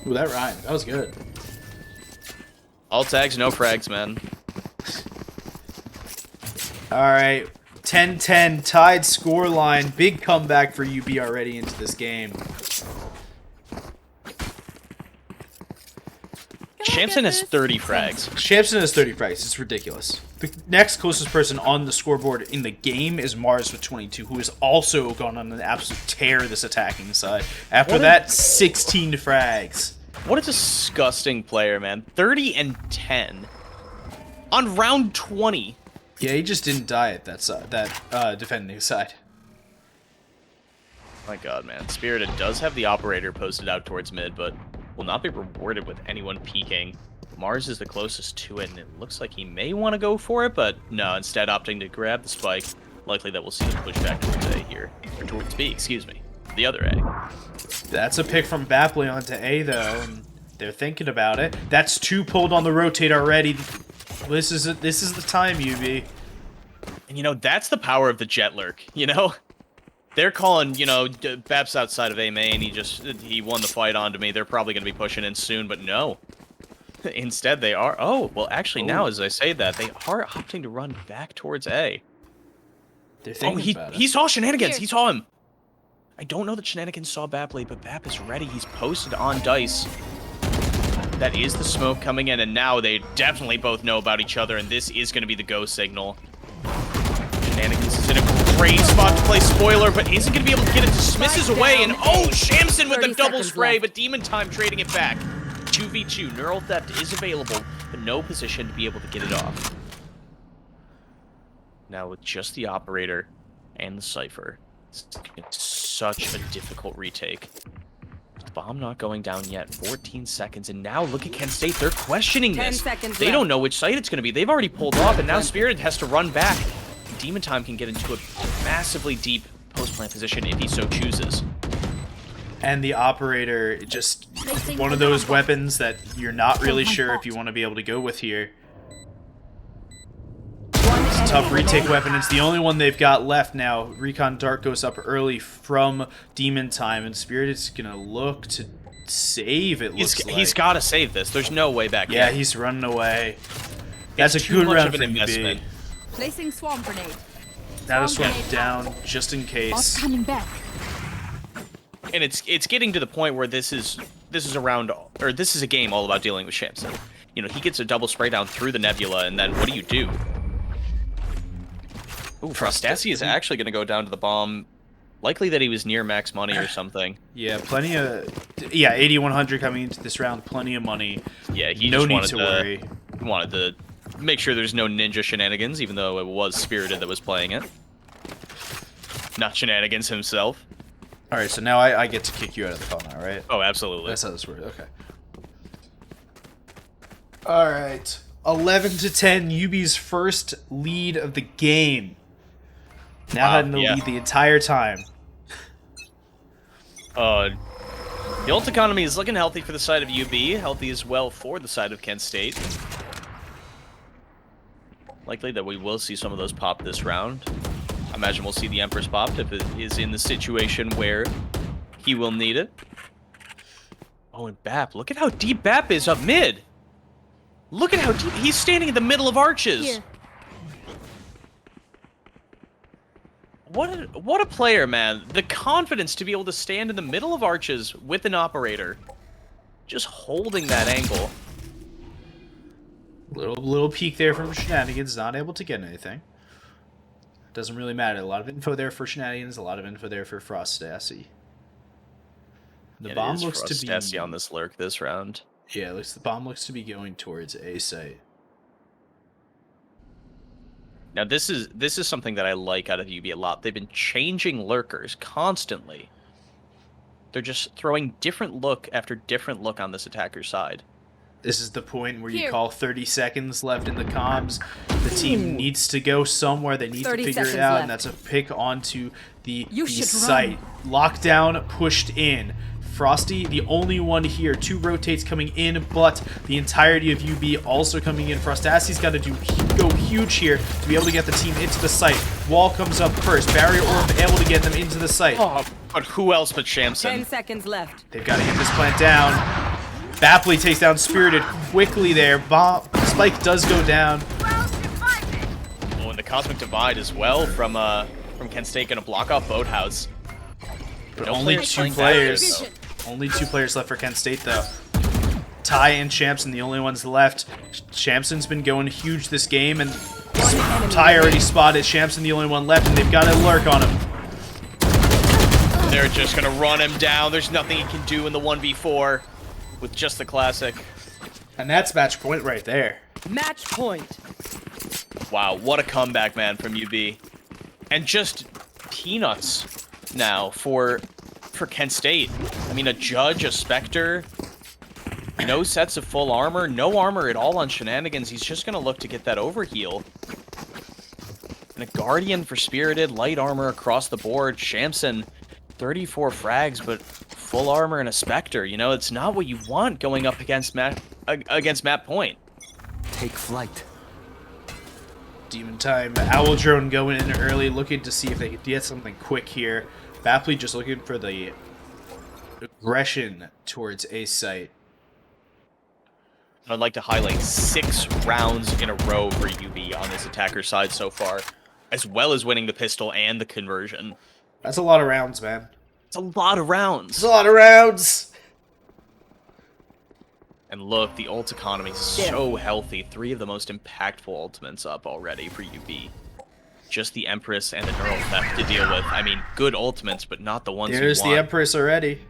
Ooh, that rhymed. That was good. All tags, no frags, man. All right, 10-10 tied scoreline. Big comeback for UB already into this game. Shamson has 30 frags. Shamson has 30 frags. It's ridiculous. The next closest person on the scoreboard in the game is Mars with 22, who has also gone on an absolute tear this attacking side. After that, 16 frags. What a disgusting player, man. 30 and 10 on round 20. Yeah, he just didn't die at that side, that defending side. My god, man. Spirited does have the operator posted out towards mid, but will not be rewarded with anyone peeking. Mars is the closest to it, and it looks like he may want to go for it, but no, instead opting to grab the spike. Likely that we'll see him push back towards A here. Or towards B, excuse me. The other A. That's a pick from Bapley onto A, though, and they're thinking about it. That's 2 pulled on the rotate already. This is the time, UB. And, you know, that's the power of the Jet Lurk, you know? They're calling, you know, Bap's outside of A main. He won the fight onto me. They're probably going to be pushing in soon, but no. Instead, they are... Oh, well, actually, now, as I say that, they are opting to run back towards A. They're thinking about it. He saw Shenanigans. Here. He saw him. I don't know that Shenanigans saw Bapley, but Bap is ready. He's posted on Dice. That is the smoke coming in, and now they definitely both know about each other, and this is going to be the go signal. Shenanigans is in a great spot to play spoiler, but isn't going to be able to get it. Dismisses away, and oh, Shamson with the double spray, but Demon Time trading it back. 2v2, Neural Theft is available, but no position to be able to get it off. Now with just the operator and the Cypher, it's such a difficult retake. The bomb not going down yet, 14 seconds, and now look at Kent State, they're questioning 10 this. seconds They left. don't know which site it's going to be. They've already pulled off, and now Spirit has to run back. Demon Time can get into a massively deep post-plant position if he so chooses. And the operator, just one of those weapons that you're not really sure if you want to be able to go with here. It's a tough retake weapon. It's the only one they've got left now. Recon Dart goes up early from Demon Time, and Spirit is going to look to save, it looks like. He's got to save this. There's no way back. Yeah, here. he's running away. That's It's a too good much round of for an investment. UB. Placing swarm grenade. Now this one's down, just in Boss case. coming back. And it's getting to the point where this is a round, or this is a game all about dealing with Shamson. You know, he gets a double spray down through the nebula, and then what do you do? Ooh, Frostassi is actually going to go down to the bomb. Likely that he was near max money or something. Yeah, plenty of... Yeah, 8,100 coming into this round, plenty of money. Yeah, he no just need wanted to worry. Wanted to make sure there's no ninja shenanigans, even though it was Spirited that was playing it. Not Shenanigans himself. Alright, so now I get to kick you out of the call now, right? Oh, absolutely. That's how this works, okay. Alright. 11 to 10, UB's first lead of the game. Now Wow, having the yeah. lead the entire time. The ult economy is looking healthy for the side of UB, healthy as well for the side of Kent State. Likely that we will see some of those pop this round. I imagine we'll see the Empress popped if it is in the situation where he will need it. Oh, and Bap, look at how deep Bap is up mid. Look at how deep, he's standing in the middle of arches. Here. What a player, man. The confidence to be able to stand in the middle of arches with an operator. Just holding that angle. Little peek there from Shenanigans, not able to get anything. Doesn't really matter. A lot of info there for Shenanigans, a lot of info there for Frostassi. The bomb looks to be... Frostassi on this lurk this round. Yeah, the bomb looks to be going towards A site. Now this is something that I like out of UB a lot. They've been changing lurkers constantly. They're just throwing different look after different look on this attacker's side. This is the point where you Here. call 30 seconds left in the comms. The team needs to go somewhere. They need to 30 figure it seconds out, left. and that's a pick onto the should site. Lockdown pushed in. Frosty, the only one here. 2 rotates coming in, but the entirety of UB also coming in. Frostassi's got to go huge here to be able to get the team into the site. Wall comes up first. Barrier Orb able to get them into the site. Oh, but who else but 10 Shamson? seconds left. They've got to get this plant down. Bapley takes down Spirited quickly there. Spike does go down. Oh, and the Cosmic Divide as well from Kent State gonna block off Boathouse. But No only players 2 playing players. Bapley, Only 2 players left for Kent State, though. Ty and Shamson, the only ones left. Shamson's been going huge this game, and Ty already spotted Shamson, the only one left, and they've got a lurk on him. They're just gonna run him down. There's nothing he can do in the 1v4. with just the classic. And that's match point right there. Match point. Wow, what a comeback, man, from UB. And just peanuts now for Kent State. I mean, a Judge, a Spectre, no sets of full armor, no armor at all on Shenanigans. He's just going to look to get that overheal. And a Guardian for Spirited, light armor across the board. Shamson, 34 frags, but full armor and a Spectre. You know, it's not what you want going up against Matt Point. Take flight. Demon Time, Owl Drone going in early, looking to see if they could get something quick here. Bapley just looking for the aggression towards A site. I'd like to highlight 6 rounds in a row for UB on this attacker side so far, as well as winning the pistol and the conversion. That's a lot of rounds, man. It's a lot of rounds. It's a lot of rounds. And look, the ult economy is so healthy. 3 of the most impactful ultimates up already for UB. Just the Empress and the Neural Theft to deal with. I mean, good ultimates, but not the ones There's you the want. Empress already.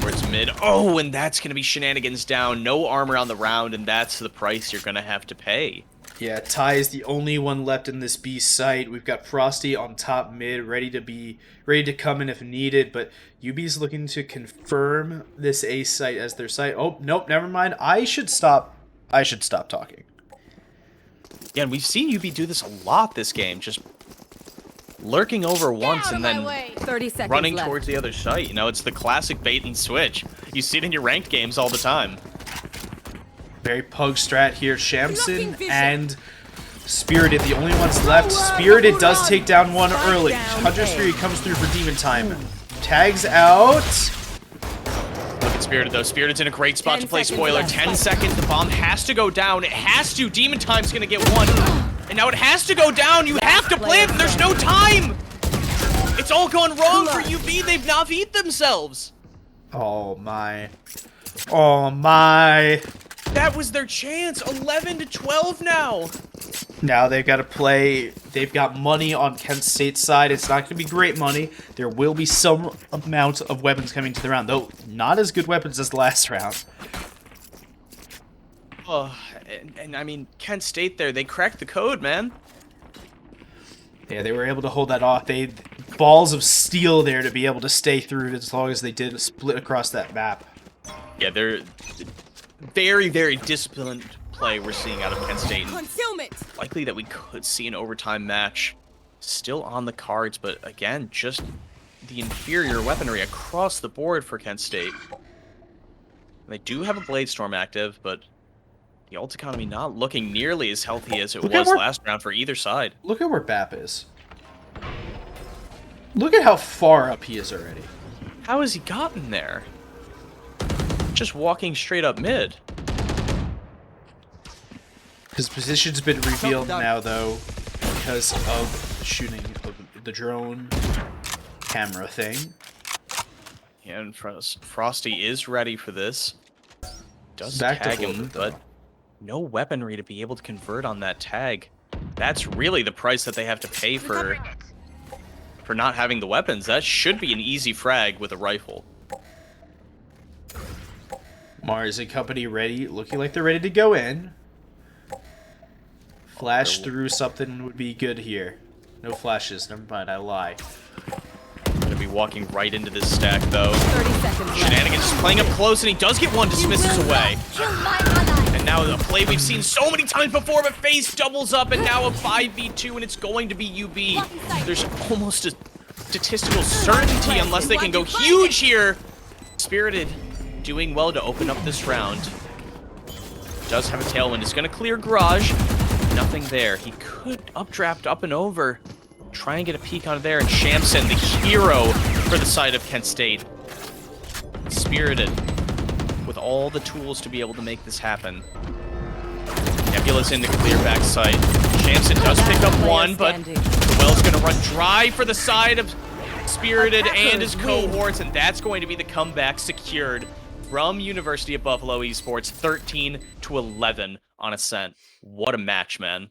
Towards mid. Oh, and that's going to be Shenanigans down. No armor on the round, and that's the price you're going to have to pay. Yeah, Ty is the only one left in this B site. We've got Frosty on top mid, ready to come in if needed, but UB's looking to confirm this A site as their site. Oh, nope, never mind. I should stop talking. Yeah, and we've seen UB do this a lot this game, just lurking over once out and of my then way. 30 seconds running left. towards the other site. You know, it's the classic bait and switch. You see it in your ranked games all the time. Very pug strat here. Shamson Blocking vision. and Spirited, the only ones left. Spirited does take down one early. Hunter's Fury comes through for Demon Time. Tags out. Look at Spirited, though. Spirited's in a great spot 10 to play seconds spoiler. left. 10 seconds. The bomb has to go down. It has to. Demon Time's going to get one. And now it has to go down. You have to plant. There's no time. It's all gone wrong for UB. They've not beat themselves. Oh my. Oh my. That was their chance. 11 to 12 now. Now they've got to play. They've got money on Kent State's side. It's not going to be great money. There will be some amount of weapons coming to the round, though not as good weapons as the last round. Oh, and I mean, Kent State there, they cracked the code, man. Yeah, they were able to hold that off. They balls of steel there to be able to stay through as long as they did split across that map. Yeah, they're very, very disciplined play we're seeing out of Kent State. Concealment. Likely that we could see an overtime match still on the cards, but again, just the inferior weaponry across the board for Kent State. They do have a Blade Storm active, but the ult economy not looking nearly as healthy as it was last round for either side. Look at where Bap is. Look at how far up he is already. How has he gotten there? Just walking straight up mid. His position's been revealed now, though, because of the shooting of the drone camera thing. Yeah, and Frosty is ready for this. Does Back to tag him, hold it, but though. no weaponry to be able to convert on that tag. That's really the price that they have to pay for not having the weapons. That should be an easy frag with a rifle. Mars and company ready, looking like they're ready to go in. Flash through something would be good here. No flashes, never mind, I lie. Gonna be walking right into this stack though. 30 seconds left. Shenanigans just playing up close, and he does get one, dismisses away. Kill my ally. And now a play we've seen so many times before, but FaZe doubles up, and now a 5v2, and it's going to be UB. There's almost a statistical certainty unless they can go huge here. Spirited doing well to open up this round. Does have a tailwind. It's going to clear Garage. Nothing there. He could updraft up and over. Try and get a peek on there. And Shamson, the hero for the side of Kent State. Spirited with all the tools to be able to make this happen. Nebula's in the clear back site. Shamson does pick up one, but the well's going to run dry for the side of Spirited and his cohorts, and that's going to be the comeback secured from University of Buffalo Esports, 13 to 11 on Ascent. What a match, man.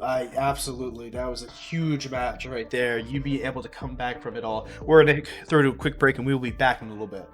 Absolutely. That was a huge match right there. You be able to come back from it all. We're going to throw to a quick break, and we will be back in a little bit.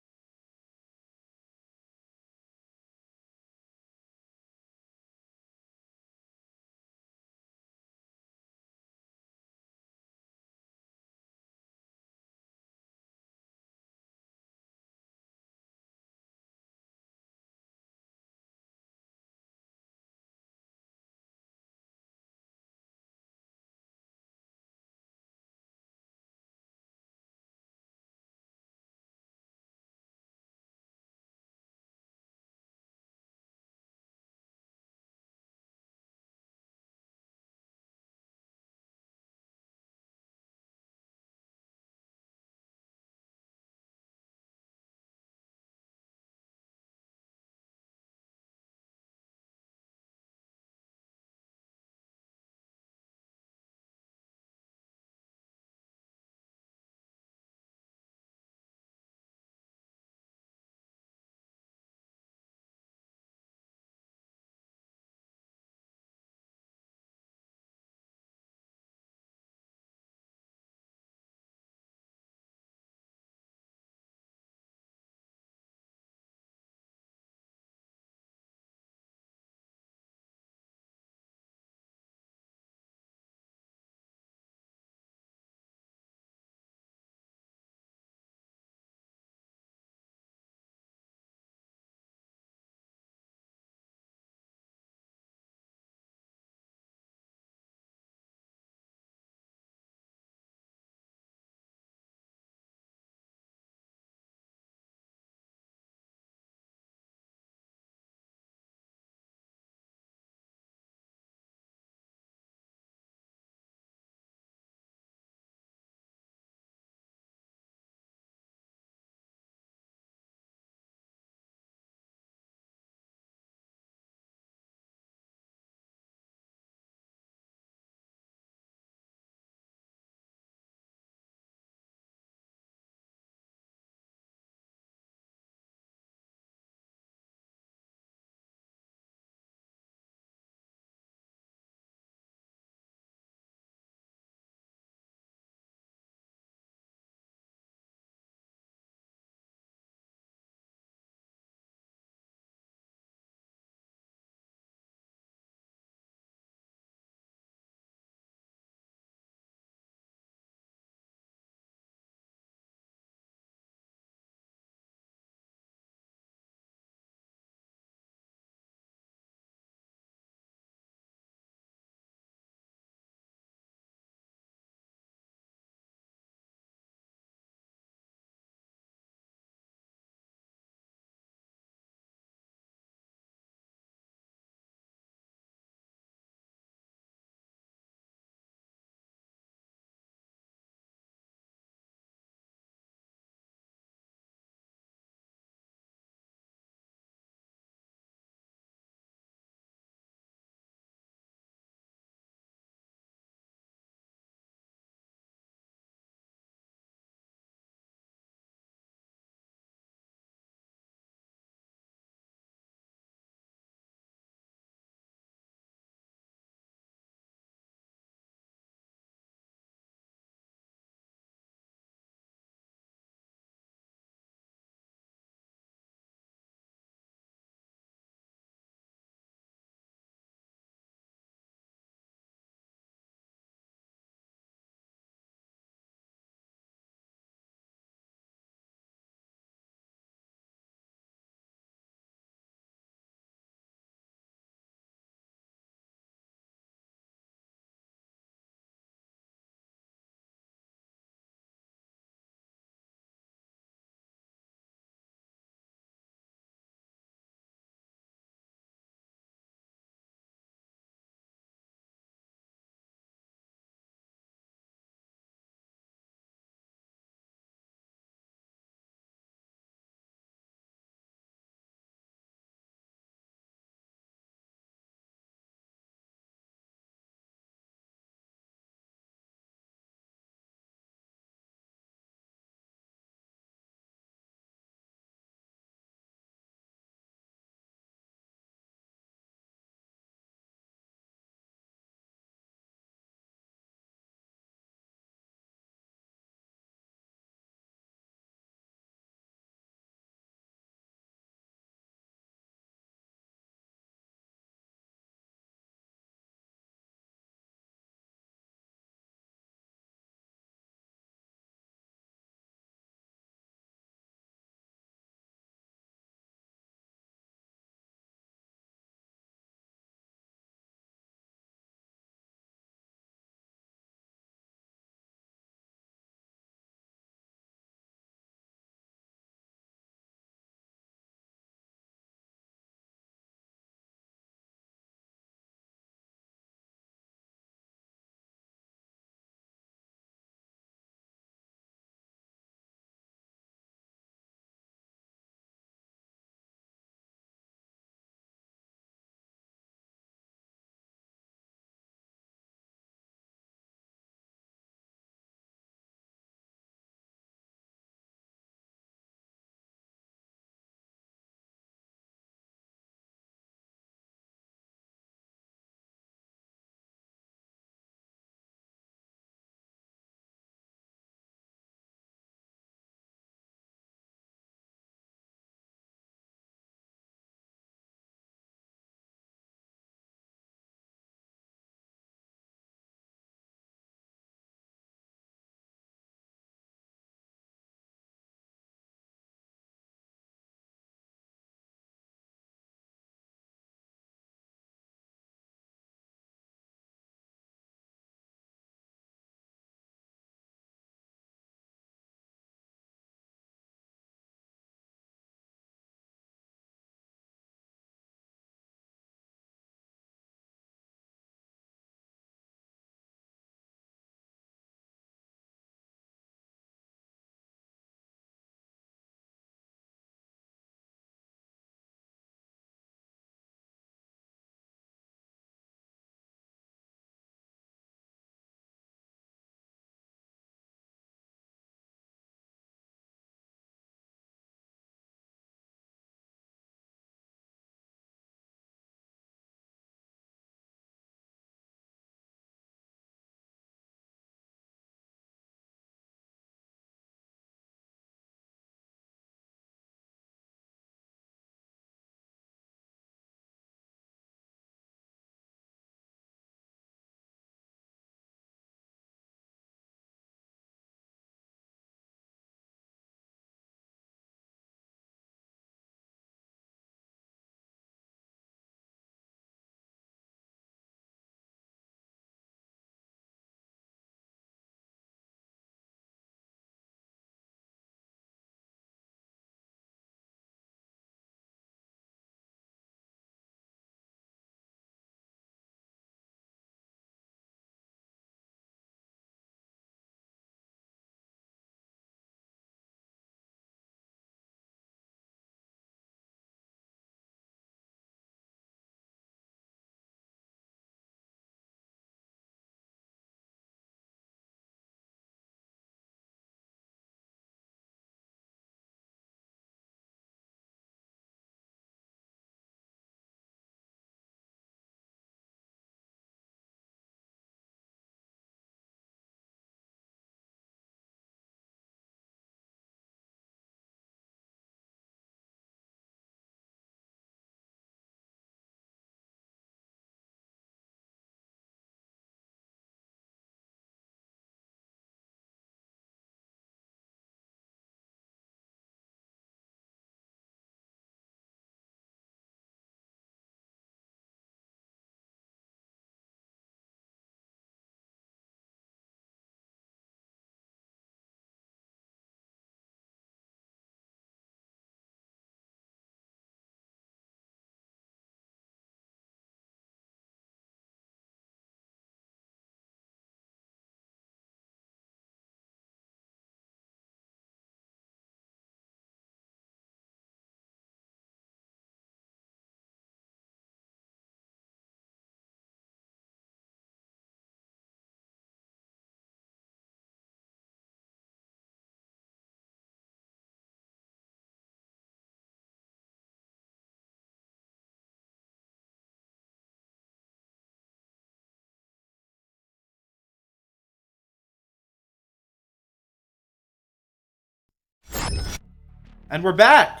And we're back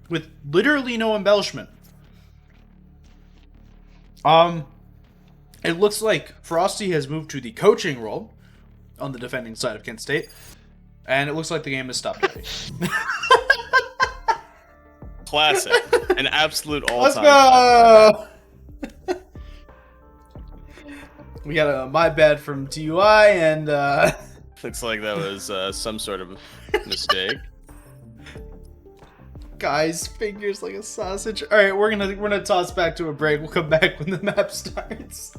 with literally no embellishment. It looks like Frosty has moved to the coaching role on the defending side of Kent State, and it looks like the game has stopped already. Classic. An absolute Let's all-time. go! We got a my bad from TUI, and Looks like that was some sort of mistake. guy's fingers like a sausage. All right, we're gonna toss back to a break. We'll come back when the map starts.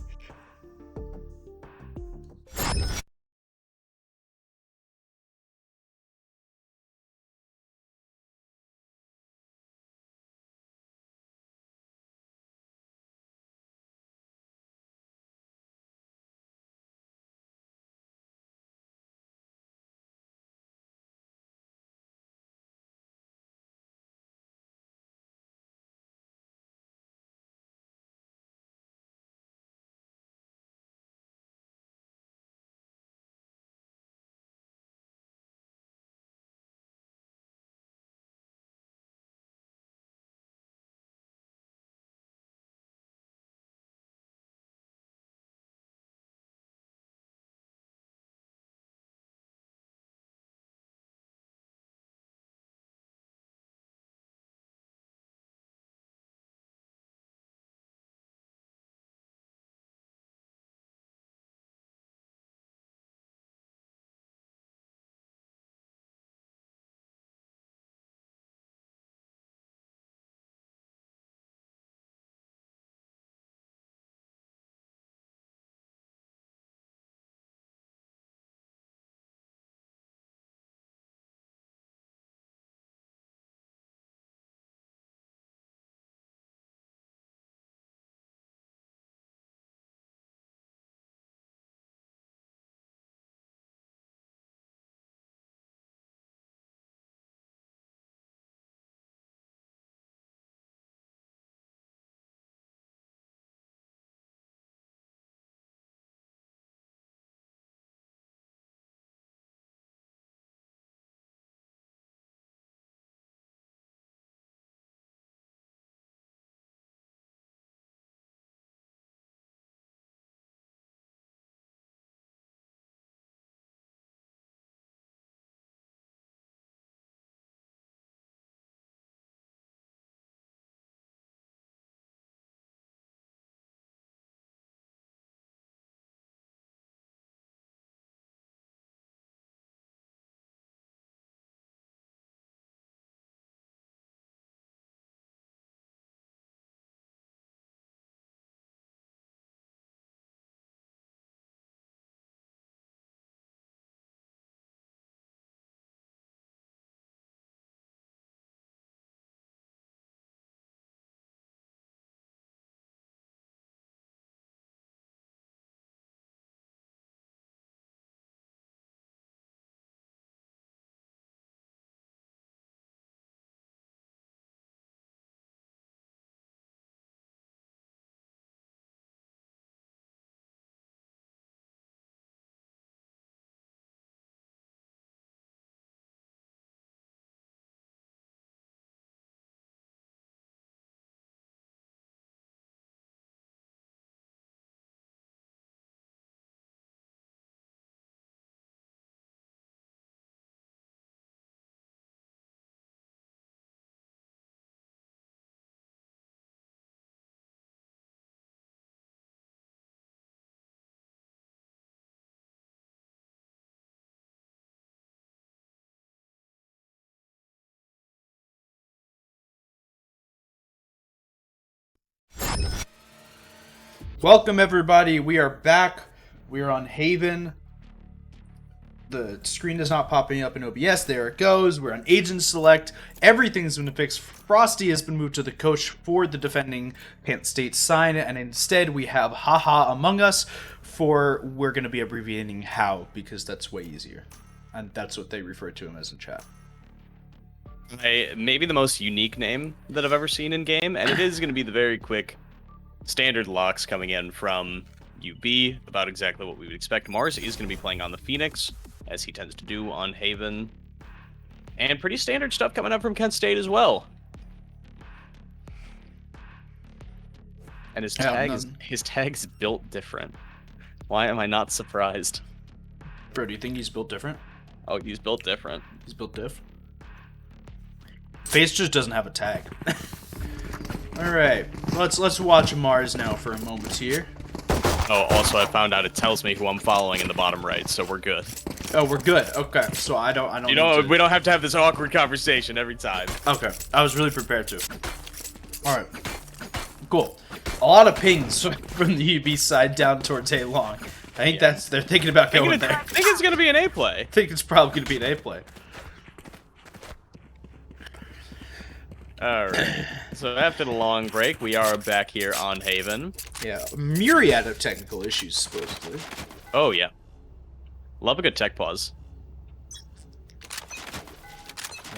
Welcome everybody. We are back. We are on Haven. The screen is not popping up in OBS. There it goes. We're on Agent Select. Everything's been fixed. Frosty has been moved to the coach for the defending Kent State side, and instead we have Haha Among Us for, we're going to be abbreviating How because that's way easier. And that's what they refer to him as in chat. Maybe the most unique name that I've ever seen in game, and it is going to be the very quick standard locks coming in from UB, about exactly what we would expect. Mars is going to be playing on the Phoenix, as he tends to do on Haven. And pretty standard stuff coming up from Kent State as well. And his tag's built different. Why am I not surprised? Bro, do you think he's built different? Oh, he's built different. He's built diff. Face just doesn't have a tag. Alright, let's watch Mars now for a moment here. Oh, also I found out it tells me who I'm following in the bottom right, so we're good. Oh, we're good. Okay, so I don't. You know, need to... we don't have to have this awkward conversation every time. Okay, I was really prepared to. All right, cool. A lot of pings from the UB side down towards A long. I think they're thinking about going there. I think it's gonna be an A play. I think it's probably gonna be an A play. All right. So after the long break, we are back here on Haven. Yeah, myriad of technical issues supposedly. Oh yeah. Love a good tech pause.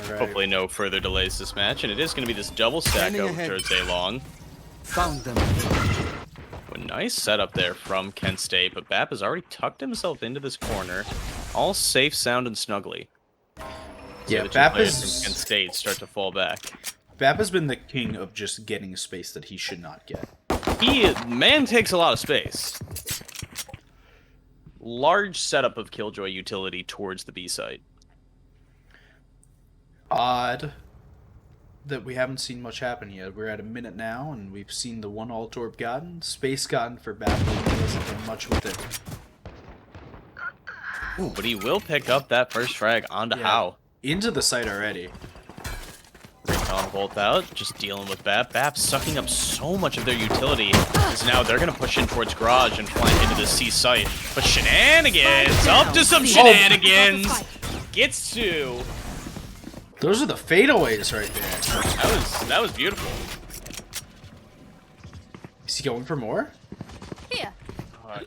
All right. Hopefully no further delays this match, and it is going to be this double stack Standing over ahead. towards A-Long. Found them. A nice setup there from Kent State, but Bap has already tucked himself into this corner. All safe, sound, and snuggly. Yeah, the two Bap players from is. Kent State start to fall back. Bap has been the king of just getting space that he should not get. Man takes a lot of space. Large setup of Killjoy utility towards the B site. Odd that we haven't seen much happen yet. We're at a minute now, and we've seen the one alt orb gotten. Space gotten for Bap, but he hasn't done much with it. Ooh, but he will pick up that first frag onto Yeah. How. Into the site already. Recon bolt out, just dealing with Bap. Bap sucking up so much of their utility, because now they're going to push in towards Garage and flank into the C site. But shenanigans! Up to some shenanigans! Gets to... Those are the fadeaways right there. That was beautiful. Is he going for more? Here.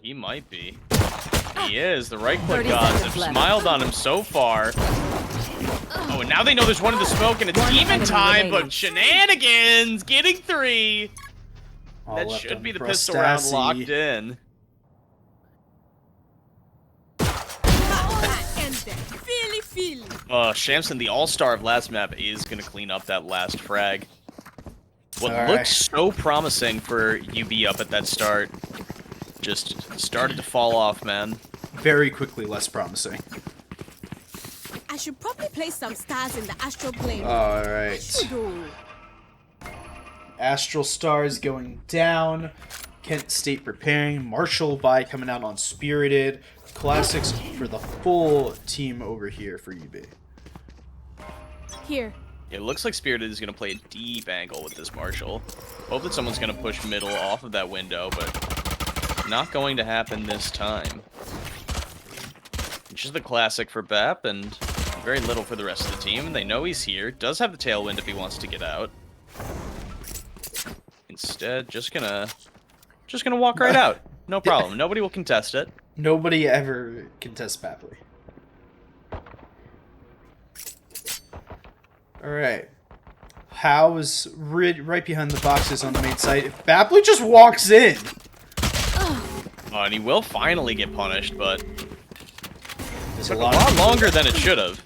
He might be. He is. The right click 30 gods have seconds left. smiled on him so far. Oh, and now they know there's one in the smoke and it's One even enemy time, remaining. but shenanigans! Getting 3! All That left should on be the for pistol round Stassi. locked in. Feely. Shamson, the all-star of last map, is going to clean up that last frag. What All looked right. so promising for UB up at that start just started to fall off, man. Very quickly less promising. I should probably place some stars in the astral plane. Alright. Astral Stars going down. Kent State preparing. Marshall by coming out on Spirited. Classics for the full team over here for UB. Here. It looks like Spirited is going to play a deep angle with this Marshall. Hope that someone's going to push middle off of that window, but not going to happen this time. Which is the classic for Bap, and very little for the rest of the team. And they know he's here. Does have the tailwind if he wants to get out. Instead, just gonna walk right out. No problem. Nobody will contest it. Nobody ever contests Bapley. Alright. Howe is right behind the boxes on the main site. If Bapley just walks in. And he will finally get punished, but There's took a lot longer than it should have.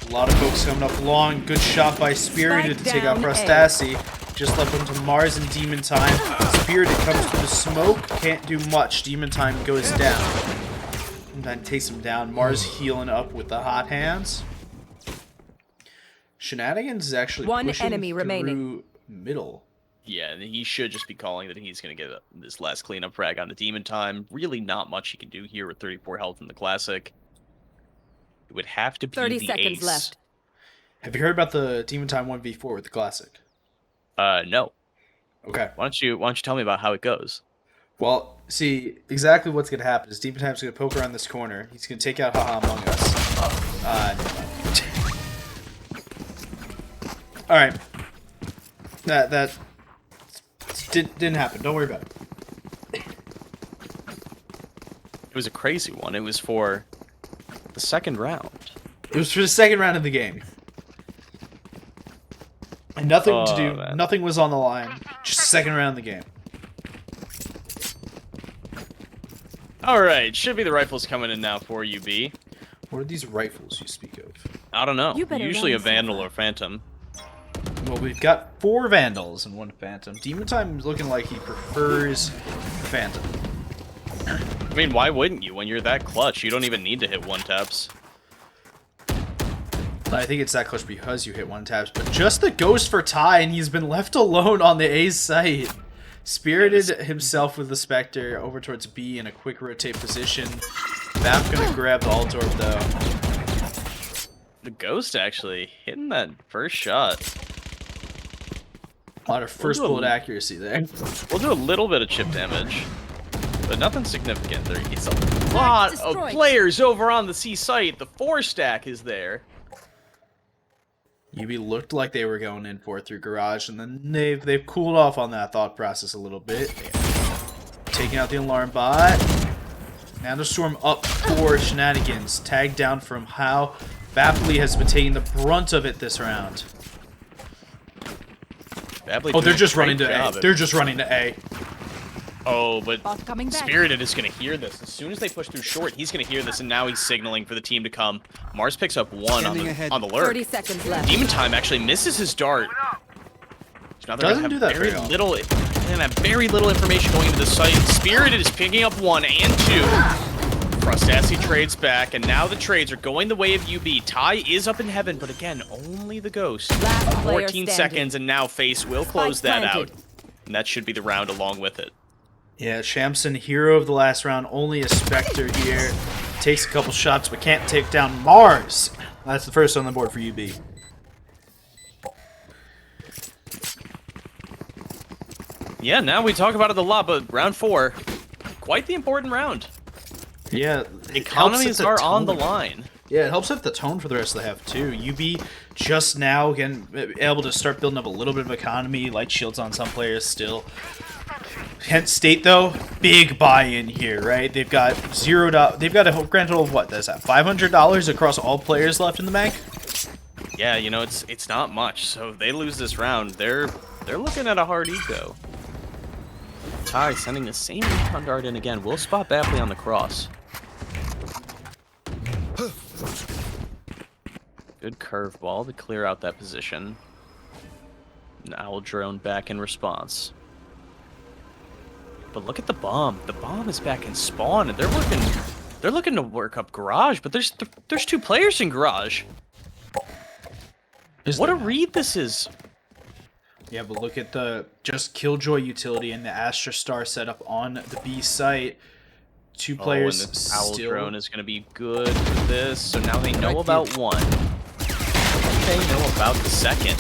A lot of folks coming up long. Good shot by Spirited to Spike take out down A. Frostassi. Just left him to Mars and Demon Time. Spirited comes through the smoke. Can't do much. Demon Time goes down. And then takes him down. Mars healing up with the hot hands. Shenanigans is actually One pushing enemy through remaining. middle. Yeah, and he should just be calling that he's going to get this last cleanup frag on the Demon Time. Really not much he can do here with 34 health in the Classic. It would have to be 30 the seconds ace. left. Have you heard about the Demon Time 1v4 with the Classic? No. Okay. Why don't you tell me about how it goes? Well, see, exactly what's going to happen is Demon Time's going to poke around this corner. He's going to take out Haha Among Us. Alright. That didn't happen. Don't worry about it. It was a crazy one. It was for the second round. It was for the second round of the game. And nothing to do. Man. Nothing was on the line. Just second round of the game. All right, should be the rifles coming in now for UB. What are these rifles you speak of? I don't know. You better Usually a run, Vandal Safa. or Phantom. Well, we've got 4 Vandals and 1 Phantom. Demon Time is looking like he prefers Phantom. I mean, why wouldn't you? When you're that clutch, you don't even need to hit 1-taps. I think it's that clutch because you hit 1-taps, but just the ghost for Ty, and he's been left alone on the A site. Spirited himself with the Spectre over towards B in a quick rotate position. Bap gonna grab the alt orb though. The Ghost actually hitting that first shot. A lot of first bullet accuracy there. We'll do a little bit of chip damage, but nothing significant. There is a lot of destroyed. players over on the C site. The 4-stack is there. UB looked like they were going in for it through garage, and then they've cooled off on that thought process a little bit. Taking out the alarm bot. Now the storm up for shenanigans. Tagged down from How. Bapley has been taking the brunt of it this round. Babley Oh, they're doing a just great running to job A. at- They're just running to A. Oh, but Bot coming back. Spirited is going to hear this. As soon as they push through short, he's going to hear this, and now he's signaling for the team to come. Mars picks up 1 on Scanning ahead. the lurk. 30 seconds left. Demon Time actually misses his dart. So now they're Doesn't gonna do have that very very often. little. They're gonna have very little information going into the site. Spirited is picking up 1 and 2. Frostassi trades back, and now the trades are going the way of UB. Ty is up in heaven, but again, only the Ghost. Last player 14 standing. seconds, and now Face will close Spike that out. planted. And that should be the round along with it. Yeah, Shamson, hero of the last round, only a Spectre here. Takes a couple shots, but can't take down Mars. That's the first on the board for UB. Yeah, now we talk about it a lot, but round 4, quite the important round. Yeah, Economies are on the line. Yeah, it helps set the tone for the rest of the half, too. UB just now, again, able to start building up a little bit of economy. Light shields on some players still. Kent State, though, big buy-in here, right? They've got they've got a grand total of what? That's that $500 across all players left in the bank? Yeah, you know, it's not much. So if they lose this round, they're looking at a hard eco. Ty sending the same recon dart in again. We'll spot Bapley on the cross. Good curveball to clear out that position. An owl drone back in response. But look at the bomb. The bomb is back in spawn, and they're looking to work up garage. But there's 2 players in garage. What a read this is. Yeah, but look at the just Killjoy utility and the Astra Star setup on the B site. 2 players and this owl still. drone is going to be good for this. So now they know Right about here. 1. They know about the second.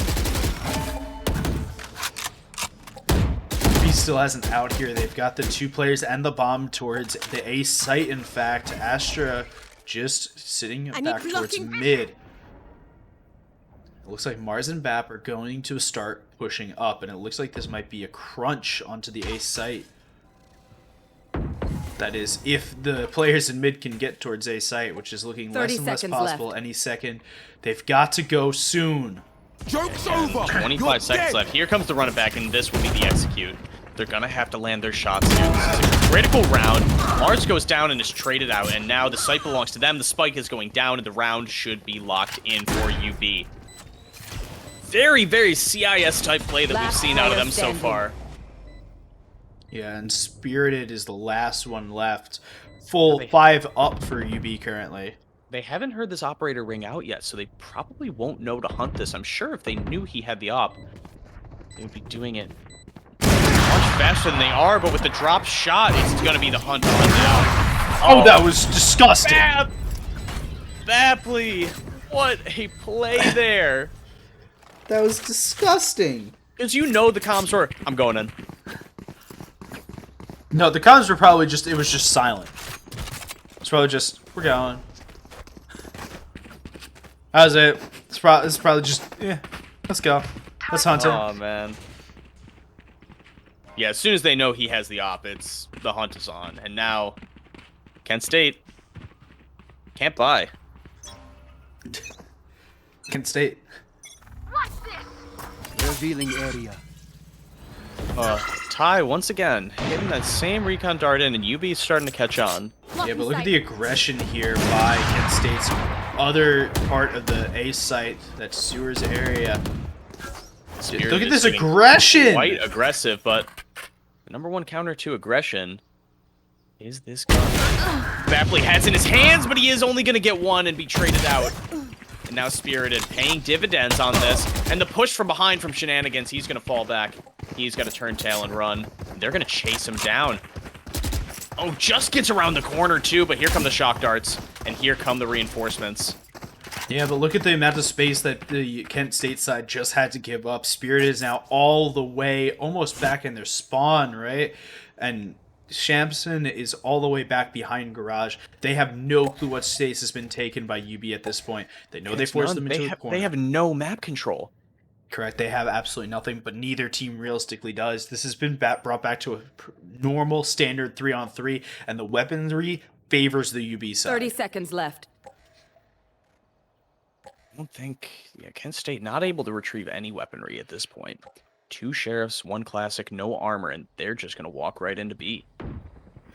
B still hasn't out here. They've got the 2 players and the bomb towards the A site. In fact, Astra just sitting I need back towards blocking. mid. It looks like Mars and Bap are going to start pushing up, and it looks like this might be a crunch onto the A site. That is, if the players in mid can get towards A site, which is looking 30 less and less seconds possible left. any second. They've got to go soon. Joke's And over. 25 You're seconds dead. left. Here comes the run it back, and this will be the execute. They're going to have to land their shots here. This is a critical round. Mars goes down and is traded out, and now the site belongs to them. The spike is going down, and the round should be locked in for UB. Very, very CIS-type play that we've Last seen out of player them so standing. far. Yeah, and Spirited is the last one left. Full 5 up for UB currently. They haven't heard this operator ring out yet, so they probably won't know to hunt this. I'm sure if they knew he had the op, they would be doing it much faster than they are, but with the drop shot, it's going to be the hunt on now. Oh, that was disgusting. Bapley! What a play there! That was disgusting. Because you know the comms were, I'm going in. No, the comms were probably just, it was just silent. It's probably just, we're going. That was it. It's probably just, yeah, let's go. Let's hunt him. Oh, man. Yeah, as soon as they know he has the op, it's the hunt is on. And now, Kent State can't buy. Kent State. Revealing area. Ty, once again, hitting that same recon dart in, and UB is starting to catch on. Yeah, but look at the aggression here by Kent State's other part of the A site, that sewers area. Spirit Look at is this getting aggression! Quite aggressive, but the number one counter to aggression is this gun. Bapley has in his hands, but he is only going to get one and be traded out. And now Spirited paying dividends on this. And the push from behind from Shenanigans, he's going to fall back. He's got to turn tail and run. They're going to chase him down. Oh, just gets around the corner too, but here come the shock darts. And here come the reinforcements. Yeah, but look at the amount of space that the Kent State side just had to give up. Spirit is now all the way, almost back in their spawn, right? And Shamson is all the way back behind Garage. They have no clue what space has been taken by UB at this point. They know they forced them into a corner. They have no map control. Correct. They have absolutely nothing, but neither team realistically does. This has been brought back to a normal standard 3-on-3, and the weaponry favors the UB side. 30 seconds left. I don't think... Yeah, Kent State not able to retrieve any weaponry at this point. 2 sheriffs, 1 classic, no armor, and they're just going to walk right into B.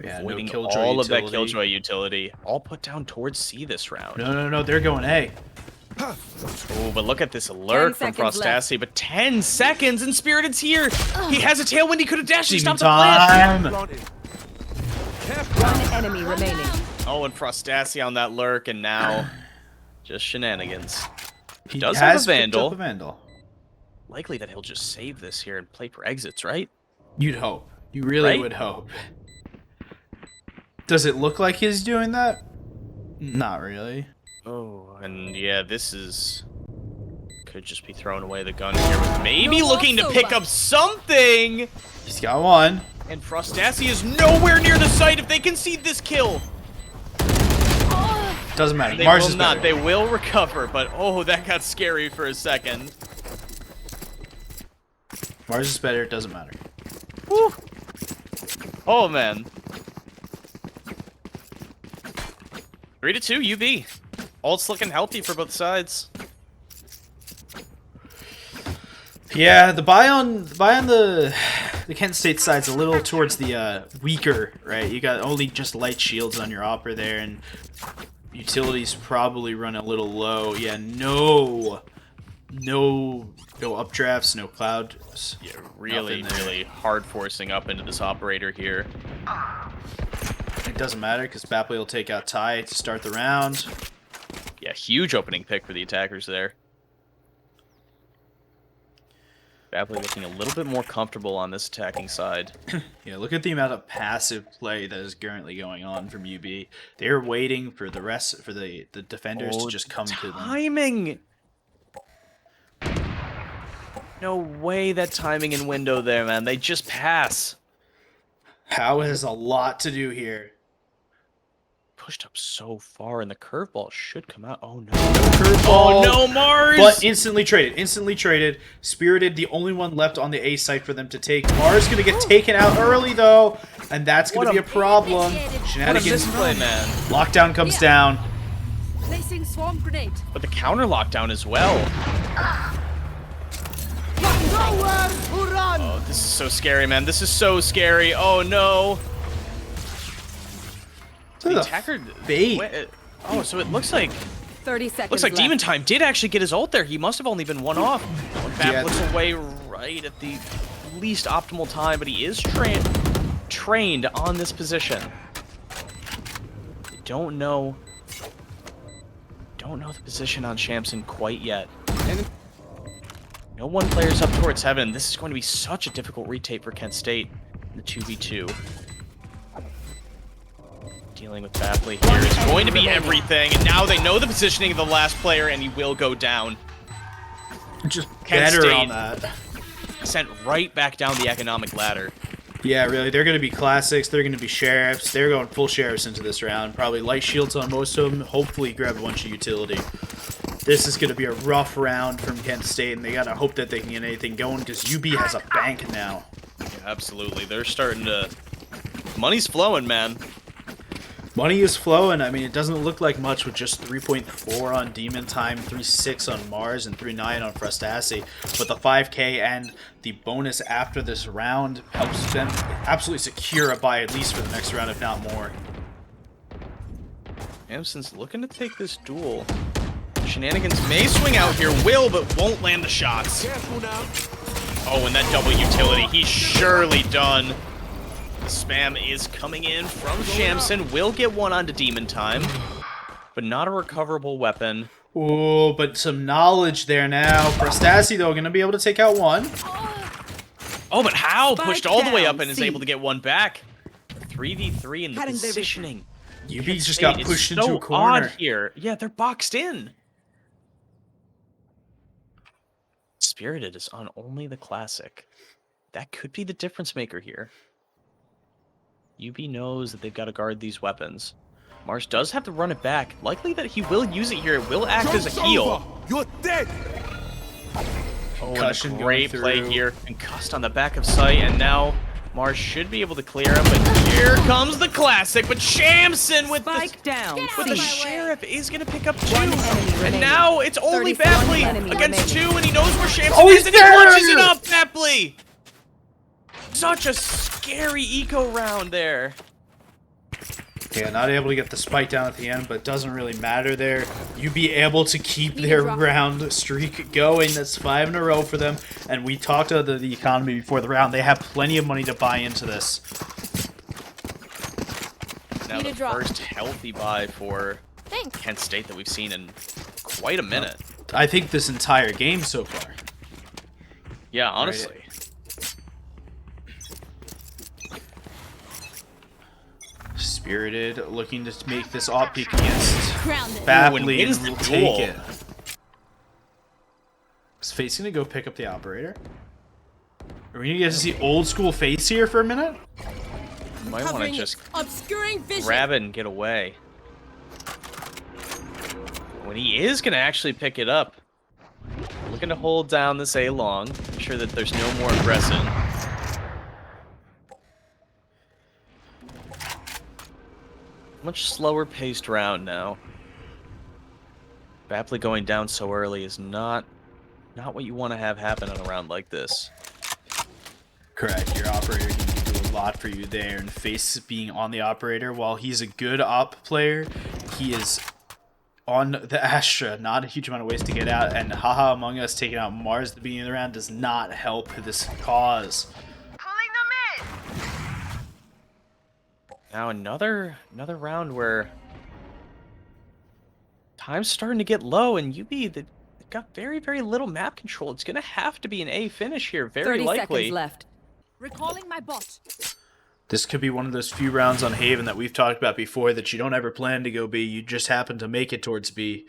Yeah, avoiding no Killjoy all utility. of that Killjoy utility. All put down towards C this round. No, they're going A. Oh, but look at this alert from seconds left. Frostassi. But 10 seconds and Spirited's here. He has a tailwind. He could have dashed. He Even stopped the flash. time. One enemy remaining. Oh, and Frostassi on that lurk, and now just shenanigans. He does has have a picked up Vandal. a Vandal. Likely that he'll just save this here and play for exits, right? You'd hope. You really Right? would hope. Does it look like he's doing that? Not really. Oh, and yeah, this is... Could just be throwing away the gun here with maybe looking to pick up something! He's got one. And Frostassi is nowhere near the site if they concede this kill. Doesn't matter. They Mars will is not. better. They will recover, but oh, that got scary for a second. Mars is better. It doesn't matter. Woo. Oh, man. 3-2, UB. Ult's looking healthy for both sides. Yeah, the buy on the Kent State side's a little towards the weaker, right? You got only just light shields on your opera there, and utilities probably run a little low. Yeah, no updrafts, no clouds. Yeah, really hard forcing up into this operator here. It doesn't matter because Bapley will take out Ty to start the round. Yeah, huge opening pick for the attackers there. Bapley looking a little bit more comfortable on this attacking side. Yeah, look at the amount of passive play that is currently going on from UB. They're waiting for the rest for the defenders to just come to them. Timing! No way that timing and window there, man. They just pass. How has a lot to do here. Pushed up so far, and the curveball should come out. Oh, no. Curveball, Oh, no, Mars! but instantly traded. Spirited, the only one left on the A site for them to take. Mars gonna get taken out early though, and that's gonna What be a- a problem. What a Shenanigans. misplay, man. Lockdown comes down. Placing swarm grenade. But the counter lockdown as well. Oh, this is so scary, man. This is so scary. Oh, no. The attacker... bait. Oh, so it looks like... 30 seconds Looks like left. Demon Time did actually get his ult there. He must have only been one off. Bap Yeah. looks away right at the least optimal time, but he is trained on this position. Don't know the position on Shamson quite yet. No one player's up towards heaven. This is going to be such a difficult retake for Kent State in the 2v2. Dealing with Bapley here is going to be everything, and now they know the positioning of the last player, and he will go down. Just Kent better State. on that. Sent right back down the economic ladder. Yeah, really. They're going to be classics. They're going to be sheriffs. They're going full sheriffs into this round. Probably light shields on most of them. Hopefully grab a bunch of utility. This is going to be a rough round from Kent State, and they got to hope that they can get anything going because UB has a bank now. Yeah, absolutely. They're starting to... Money's flowing, man. Money is flowing. I mean, it doesn't look like much with just 3.4 on Demon Time, 3.6 on Mars, and 3.9 on Frostassi. But the 5k and the bonus after this round helps them absolutely secure a bye at least for the next round, if not more. Amson's looking to take this duel. Shenanigans may swing out here, will, but won't land the shots. Careful now. Oh, and that double utility, he's surely done. The spam is coming in from Shamson, will get one onto Demon Time, but not a recoverable weapon. Oh, but some knowledge there now. Frostasi, though, going to be able to take out one. Oh, but how? Spike Pushed all the way down, up and is C. able to get one back. 3v3 in the Cutting their positioning. UB Kent just State got is pushed into so a corner. odd here. Yeah, they're boxed in. Spirited is on only the classic. That could be the difference maker here. UB knows that they've got to guard these weapons. Mars does have to run it back. Likely that he will use it here. It will act as a Joke's heal. over. You're dead. Oh, Concussion and a going great play through. here. Concussed on the back of sight, and now Mars should be able to clear him, but here comes the classic, but Shamson with Spike down. But the C. Sheriff is going to pick up 2. One enemy And remaining. now it's only 31 Bapley enemy against remaining. 2, and he knows where Shamson Oh, is, he's and he there! punches it up, Bapley! Such a scary eco round there. Yeah, not able to get the spike down at the end, but it doesn't really matter there. You be able to keep Need a their drop. round streak going. That's 5 in a row for them. And we talked about the economy before the round. They have plenty of money to buy into this. Now Need the a drop. first healthy buy for Thanks. Kent State that we've seen in quite a minute. I think this entire game so far. Yeah, honestly. Spirited looking to make this op peak against Grounded. Bapley wins and the will duel. take it. Is Face gonna go pick up the operator? Are we gonna get to see old school Face here for a minute? You might want to Covering just it. Obscuring vision. grab it and get away. When he is going to actually pick it up, looking to hold down this A long, ensure that there's no more aggressing. Much slower paced round now. Bapley going down so early is not what you want to have happen in a round like this. Correct. Your operator can do a lot for you there, and Face being on the operator, while he's a good op player, he is on the Astra. Not a huge amount of ways to get out, and Haha Among Us taking out Mars at the beginning of the round does not help this cause. Now another round where time's starting to get low, and UB they've got very, very little map control. It's gonna have to be an A finish here, very 30 likely. seconds left. Recalling my bot. This could be one of those few rounds on Haven that we've talked about before that you don't ever plan to go B, you just happen to make it towards B.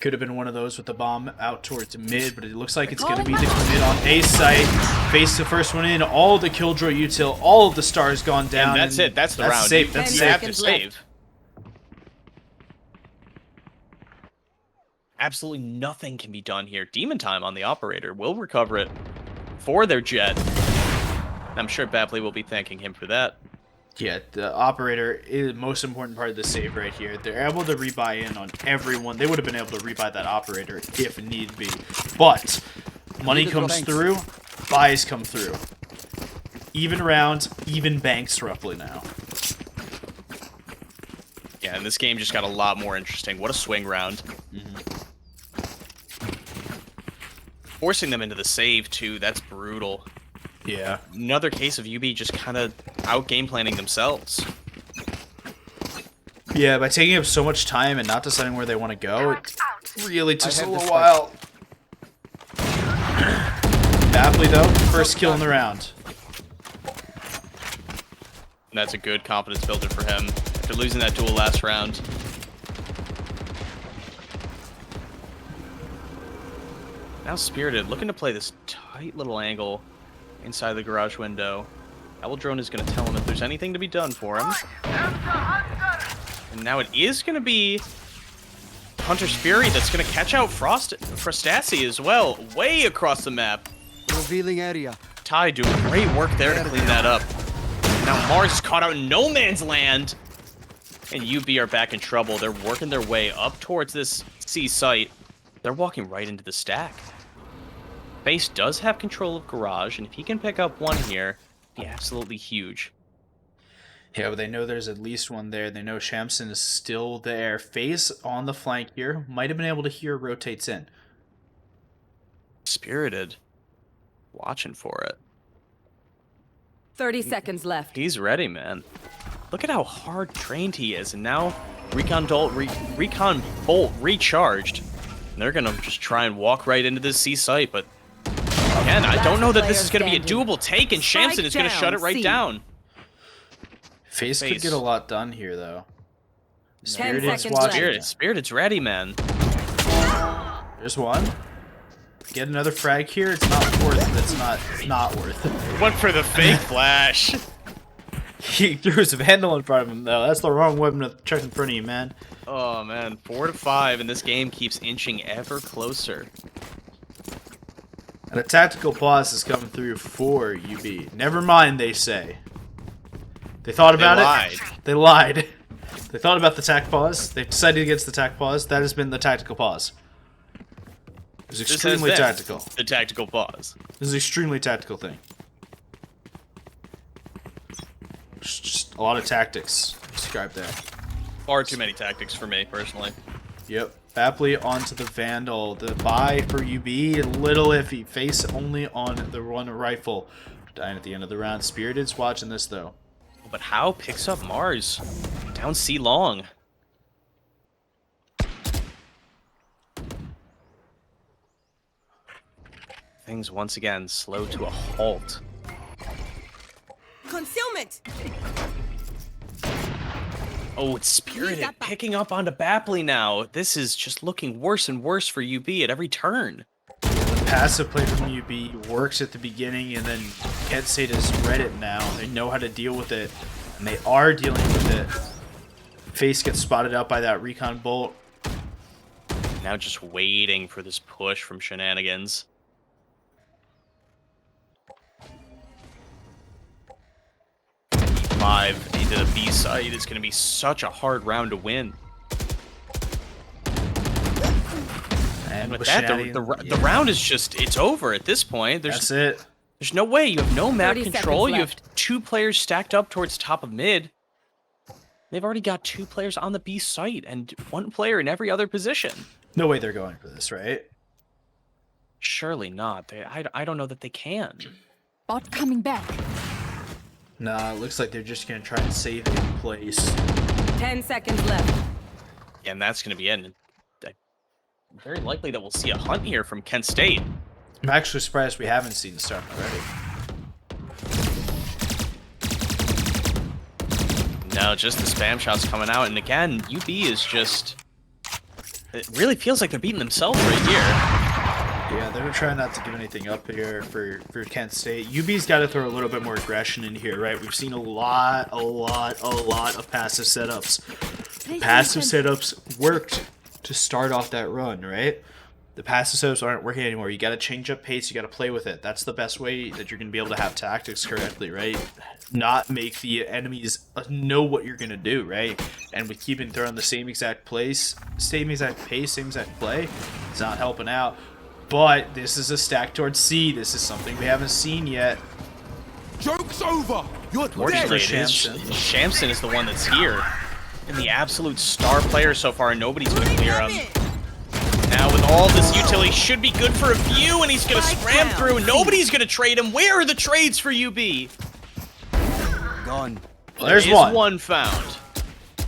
Could have been one of those with the bomb out towards mid, but it looks like it's going to be the commit on A site. Face the first one in, all the Killjoy util, all of the stars gone down. And that's it. That's the round. Safe. That's Ten You safe. have to seconds left. save. Absolutely nothing can be done here. Demon Time on the operator will recover it for their jet. I'm sure Bapley will be thanking him for that. Yeah, the operator is the most important part of the save right here. They're able to rebuy in on everyone. They would have been able to rebuy that operator if need be. But money comes through, buys come through. Even rounds, even banks roughly now. Yeah, and this game just got a lot more interesting. What a swing round. Forcing them into the save, too. That's brutal. Yeah. Another case of UB just kind of out game planning themselves. Yeah, by taking up so much time and not deciding where they want to go, it really took a have little this while. Bapley, though, first kill in the round. And that's a good confidence builder for him after losing that duel last round. Now Spirited looking to play this tight little angle inside the garage window. Owl Drone is going to tell him if there's anything to be done for him. And now it is going to be Hunter's Fury that's going to catch out Frostasi as well, way across the map. Revealing area. Ty doing great work there to clean that up. Now Mars is caught out in no man's land. And UB are back in trouble. They're working their way up towards this C site. They're walking right into the stack. Base does have control of Garage, and if he can pick up one here, it'd be absolutely huge. Yeah, but they know there's at least one there. They know Shamson is still there. Face on the flank here. Might have been able to hear rotates in. Spirited. Watching for it. 30 seconds left. He's ready, man. Look at how hard trained he is. And now Recon Bolt recharged. And they're going to just try and walk right into this C site. But again, I don't know that this is going to be a doable take. And Shamson is going to shut it right down. Face could get a lot done here, though. 10 Spirited's seconds watching. left. Spirited's ready, man. There's one. Get another frag here. It's not worth it. It's not worth it. Went for the fake flash. He threw his Vandal in front of him, though. That's the wrong weapon to chuck in front of you, man. Oh, man. 4 to 5, and this game keeps inching ever closer. And a tactical pause is coming through for UB. Never mind, they say. They thought about it. They lied. They thought about the tac pause. They decided against the tac pause. That has been the tactical pause. It was extremely tactical. The tactical pause. This is an extremely tactical thing. Just a lot of tactics described there. Far too many tactics for me, personally. Yep. Bapley onto the Vandal. The buy for UB, a little iffy. Face only on the one rifle. Dying at the end of the round. Spirited's watching this, though. But How picks up Mars. Down C long. Things once again slow to a halt. Concealment. Oh, it's Spirited picking up onto Bapley now. This is just looking worse and worse for UB at every turn. Passive play from UB works at the beginning, and then Kent State has read it now. They know how to deal with it, and they are dealing with it. Face gets spotted out by that recon bolt. Now just waiting for this push from Shenanigans. E5 into the B side is going to be such a hard round to win. And with that, the round is just, it's over at this point. That's it. There's no way. You have no map 30 control. seconds You have left. 2 players stacked up towards the top of mid. They've already got 2 players on the B site and 1 player in every other position. No way they're going for this, right? Surely not. I don't know that they can. Bot coming back. Nah, it looks like they're just going to try and save it in place. 10 seconds left. And that's going to be it. And very likely that we'll see a hunt here from Kent State. I'm actually surprised we haven't seen the start already. No, just the spam shots coming out. And again, UB is just... It really feels like they're beating themselves right here. Yeah, they're trying not to give anything up here for Kent State. UB's got to throw a little bit more aggression in here, right? We've seen a lot of passive setups. Passive setups worked to start off that run, right? The passive setups aren't working anymore. You got to change up pace. You got to play with it. That's the best way that you're going to be able to have tactics correctly, right? Not make the enemies know what you're going to do, right? And with keeping throwing the same exact place, same exact pace, same exact play, it's not helping out. But this is a stack towards C. This is something we haven't seen yet. Joke's over! You're Fortunately, dead! Shamson is the one that's here. And the absolute star player so far, and nobody's going to clear him. Now with all this utility, should be good for a few, and he's going to scram through, and nobody's going to trade him. Where are the trades for UB? Gone. Well, there's one found.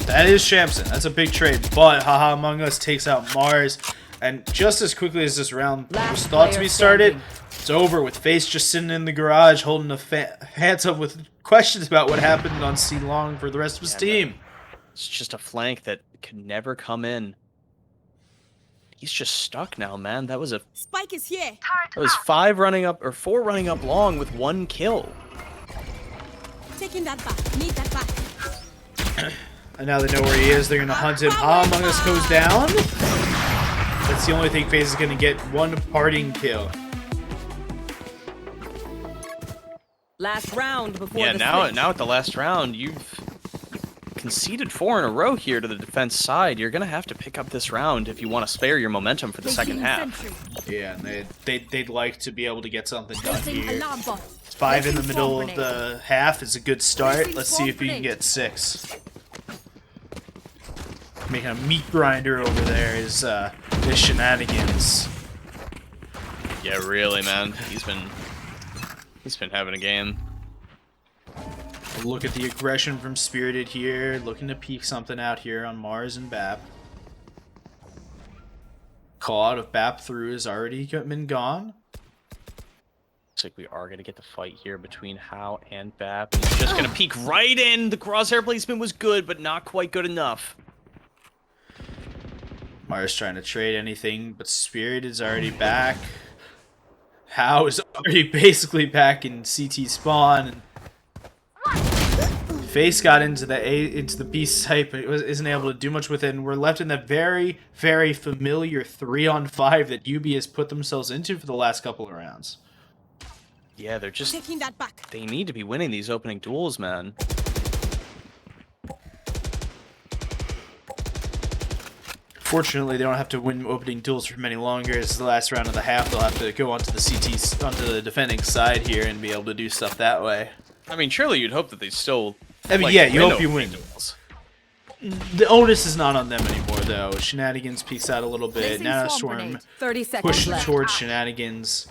That is Shamson. That's a big trade. But Haha Among Us takes out Mars. And just as quickly as this round was thought to be started, it's over with Face just sitting in the garage holding the hands up with questions about what happened on C Long for the rest of his team. It's just a flank that could never come in. He's just stuck now, man. That was a Spike is here. that was 4 running up long with 1 kill. Taking that back. Need that back. And now they know where he is. They're going to hunt him. Haha Among Us goes down. That's the only thing FaZe is going to get. 1 parting kill. Last round before Yeah, the now switch. at the last round, you've conceded 4 in a row here to the defense side. You're going to have to pick up this round if you want to spare your momentum for the second half. Sentry. Yeah, and they'd like to be able to get something done Placing here. alarm bot. 5 in the Placing middle swarm of grenade. the half is a good start. Placing Let's see swarm if we can grenade. get 6. Making a meat grinder over there is shenanigans. Yeah, really, man. He's been having a game. Look at the aggression from Spirited here, looking to peek something out here on Mars and Bap. Call out of Bap through has already been gone. Looks like we are gonna get the fight here between How and Bap. He's just gonna peek right in. The crosshair placement was good, but not quite good enough. Mars trying to trade anything, but Spirit is already back. How is already basically back in CT spawn. Face got into the B site, but isn't able to do much with it. And we're left in the very, very familiar 3-on-5 that UB has put themselves into for the last couple of rounds. Yeah, they're just... Taking that back. They need to be winning these opening duels, man. Fortunately, they don't have to win opening duels for many longer. It's the last round of the half. They'll have to go onto the defending side here and be able to do stuff that way. I mean, surely you'd hope that they still... I mean, like, yeah, you hope you opening win. duels. The onus is not on them anymore, though. Shenanigans peeks out a little bit. Placing Nano swarm Storm grenade. 30 seconds pushes left. towards Shenanigans.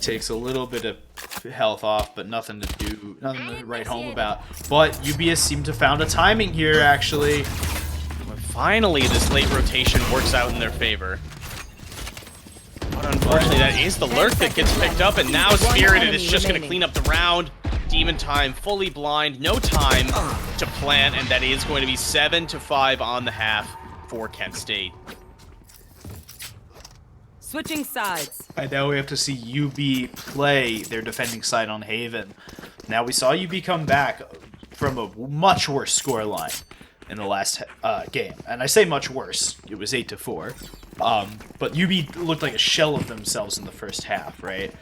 Takes a little bit of health off, but nothing to write home about. But UBS seem to found a timing here, actually. But finally, this late rotation works out in their favor. But unfortunately, that is the lurk that gets picked up, and now Spirited is just going to clean up the round. Demon Time fully blind, no time to plant, and that is going to be 7-5 on the half for Kent State. Switching sides. And now we have to see UB play their defending side on Haven. Now we saw UB come back from a much worse scoreline in the last game, and I say much worse. It was 8-4. But UB looked like a shell of themselves in the first half, right?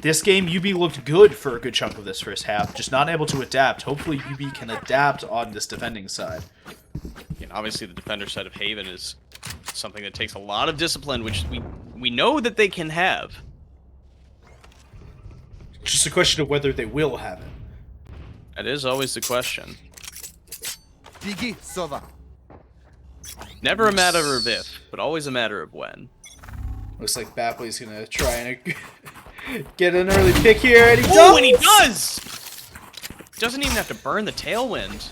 This game, UB looked good for a good chunk of this first half, just not able to adapt. Hopefully UB can adapt on this defending side. And obviously, the defender side of Haven is something that takes a lot of discipline, which we know that they can have. Just a question of whether they will have it. That is always the question. Biggie, Sova. Never a matter of if, but always a matter of when. Looks like Bapley's gonna try and get an early pick here, and he does! Oh, and he does! Doesn't even have to burn the tailwind.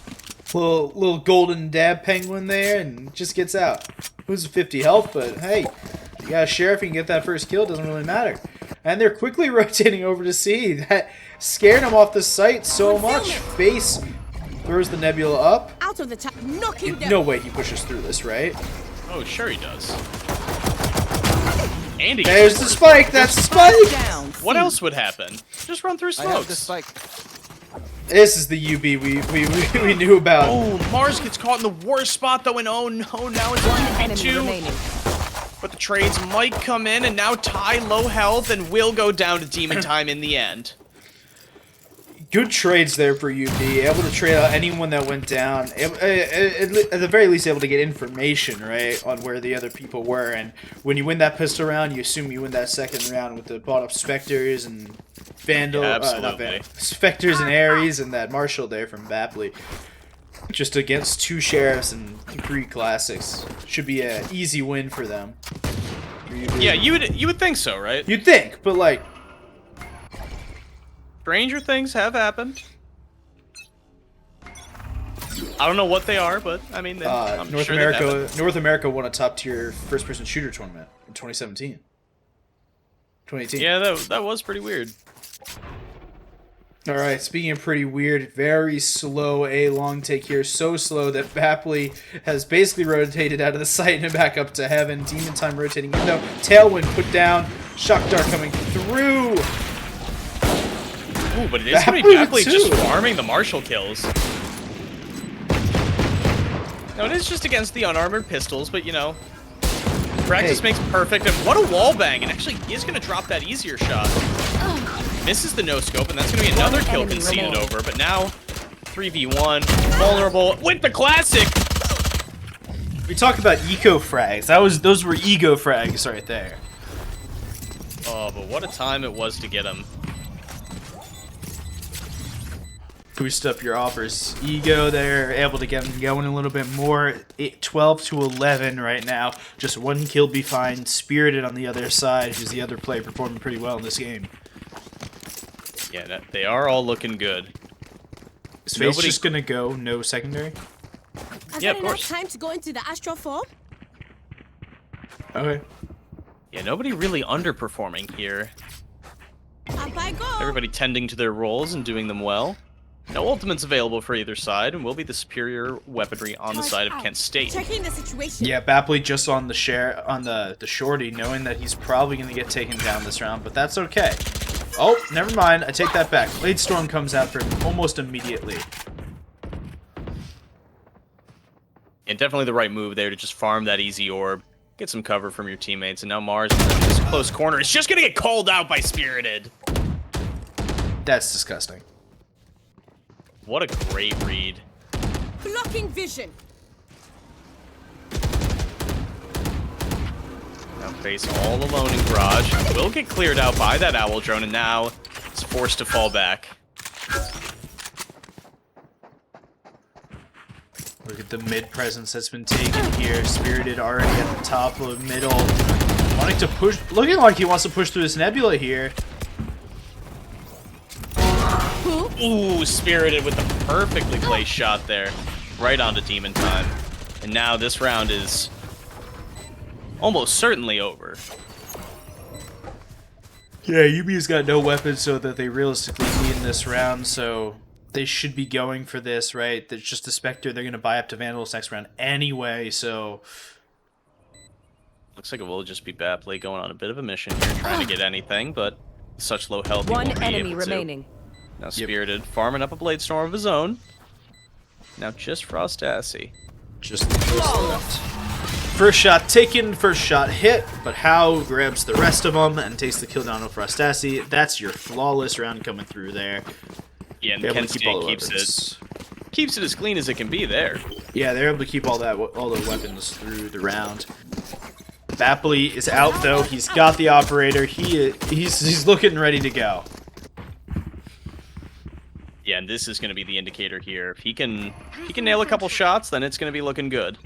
Little golden dab penguin there, and just gets out. Loses 50 health, but hey, you got a sheriff, you can get that first kill, doesn't really matter. And they're quickly rotating over to C. That scared him off the site so much. Face throws the nebula up. Out of the tap, knocking them. No way he pushes through this, right? Oh, sure he does. And he There's the spike, that's the spike! Down. What else would happen? Just run through I have the smokes. spike. This is the UB we knew about. Oh, Mars gets caught in the worst spot though, and oh no, now it's Enemy 2v2. remaining. But the trades might come in, and now Ty low health and will go down to Demon Time in the end. Good trades there for UB, able to trade out anyone that went down. At the very least, able to get information, right, on where the other people were. And when you win that pistol round, you assume you win that second round with the bought-up Spectres and Vandal, Yeah, not absolutely. Vandal, Spectres and Ares and that Marshall there from Bapley. Just against 2 sheriffs and 3 classics. Should be an easy win for them. For UB. Yeah, you would think so, right? You'd think, but like, Stranger things have happened. I don't know what they are, but I mean, I'm North sure they've happened. North America won a top-tier first-person shooter tournament in 2017. 2018. Yeah, that was pretty weird. All right, speaking of pretty weird, very slow A long take here. So slow that Bapley has basically rotated out of the site and back up to heaven. Demon Time rotating in though. Tailwind put down. Shock Dart coming through. Ooh, but it is going to be Bapley just farming the Marshall kills. Now, it is just against the unarmored pistols, but, you know, practice makes perfect. And what a wall bang. And actually, he is going to drop that easier shot. Misses the no-scope, and that's going to be another kill conceded over. But now, 3v1, vulnerable with the classic. We talk about eco frags. Those were ego frags right there. Oh, but what a time it was to get him. Boost up your Opper's ego there, able to get him going a little bit more. 12 to 11 right now. Just one kill be fine. Spirited on the other side, who's the other player performing pretty well in this game. Yeah, they are all looking good. Is FaZe just gonna go no secondary? I've Yeah, had of enough course. time to go into the Astro form. Okay. Yeah, nobody really underperforming here. Up I go. Everybody tending to their roles and doing them well. No ultimates available for either side, and will be the superior weaponry on the side of Kent State. Checking the situation. Yeah, Bapley just on the the shorty, knowing that he's probably gonna get taken down this round, but that's okay. Oh, never mind. I take that back. Blade Storm comes after him almost immediately. And definitely the right move there to just farm that easy orb, get some cover from your teammates, and now Mars in this close corner is just gonna get called out by Spirited. That's disgusting. What a great read. Blocking vision. Now FaZe all alone in Garage. Will get cleared out by that Owl drone, and now it's forced to fall back. Look at the mid presence that's been taken here. Spirited already at the top of middle. Wanting to push, looking like he wants to push through this nebula here. Ooh, Spirited with the perfectly placed shot there. Right onto Demon Time. And now this round is almost certainly over. Yeah, UB's got no weapons, so that they realistically need in this round, so they should be going for this, right? There's just a Spectre. They're going to buy up to Vandals next round anyway, so... Looks like it will just be Bapley going on a bit of a mission here, trying to get anything, but with such low health, he One won't be enemy able to. remaining. Now Spirited farming up a Blade Storm of his own. Now just Frostassi. Just left. First shot taken, first shot hit, but How grabs the rest of them and takes the kill down on Frostassi. That's your flawless round coming through there. Yeah, and They're able Kent to keep all State the weapons. keeps it as clean as it can be there. Yeah, they're able to keep all the weapons through the round. Bapley is out though. He's got the operator. He's looking ready to go. Yeah, and this is going to be the indicator here. If he can nail a couple shots, then it's going to be looking good.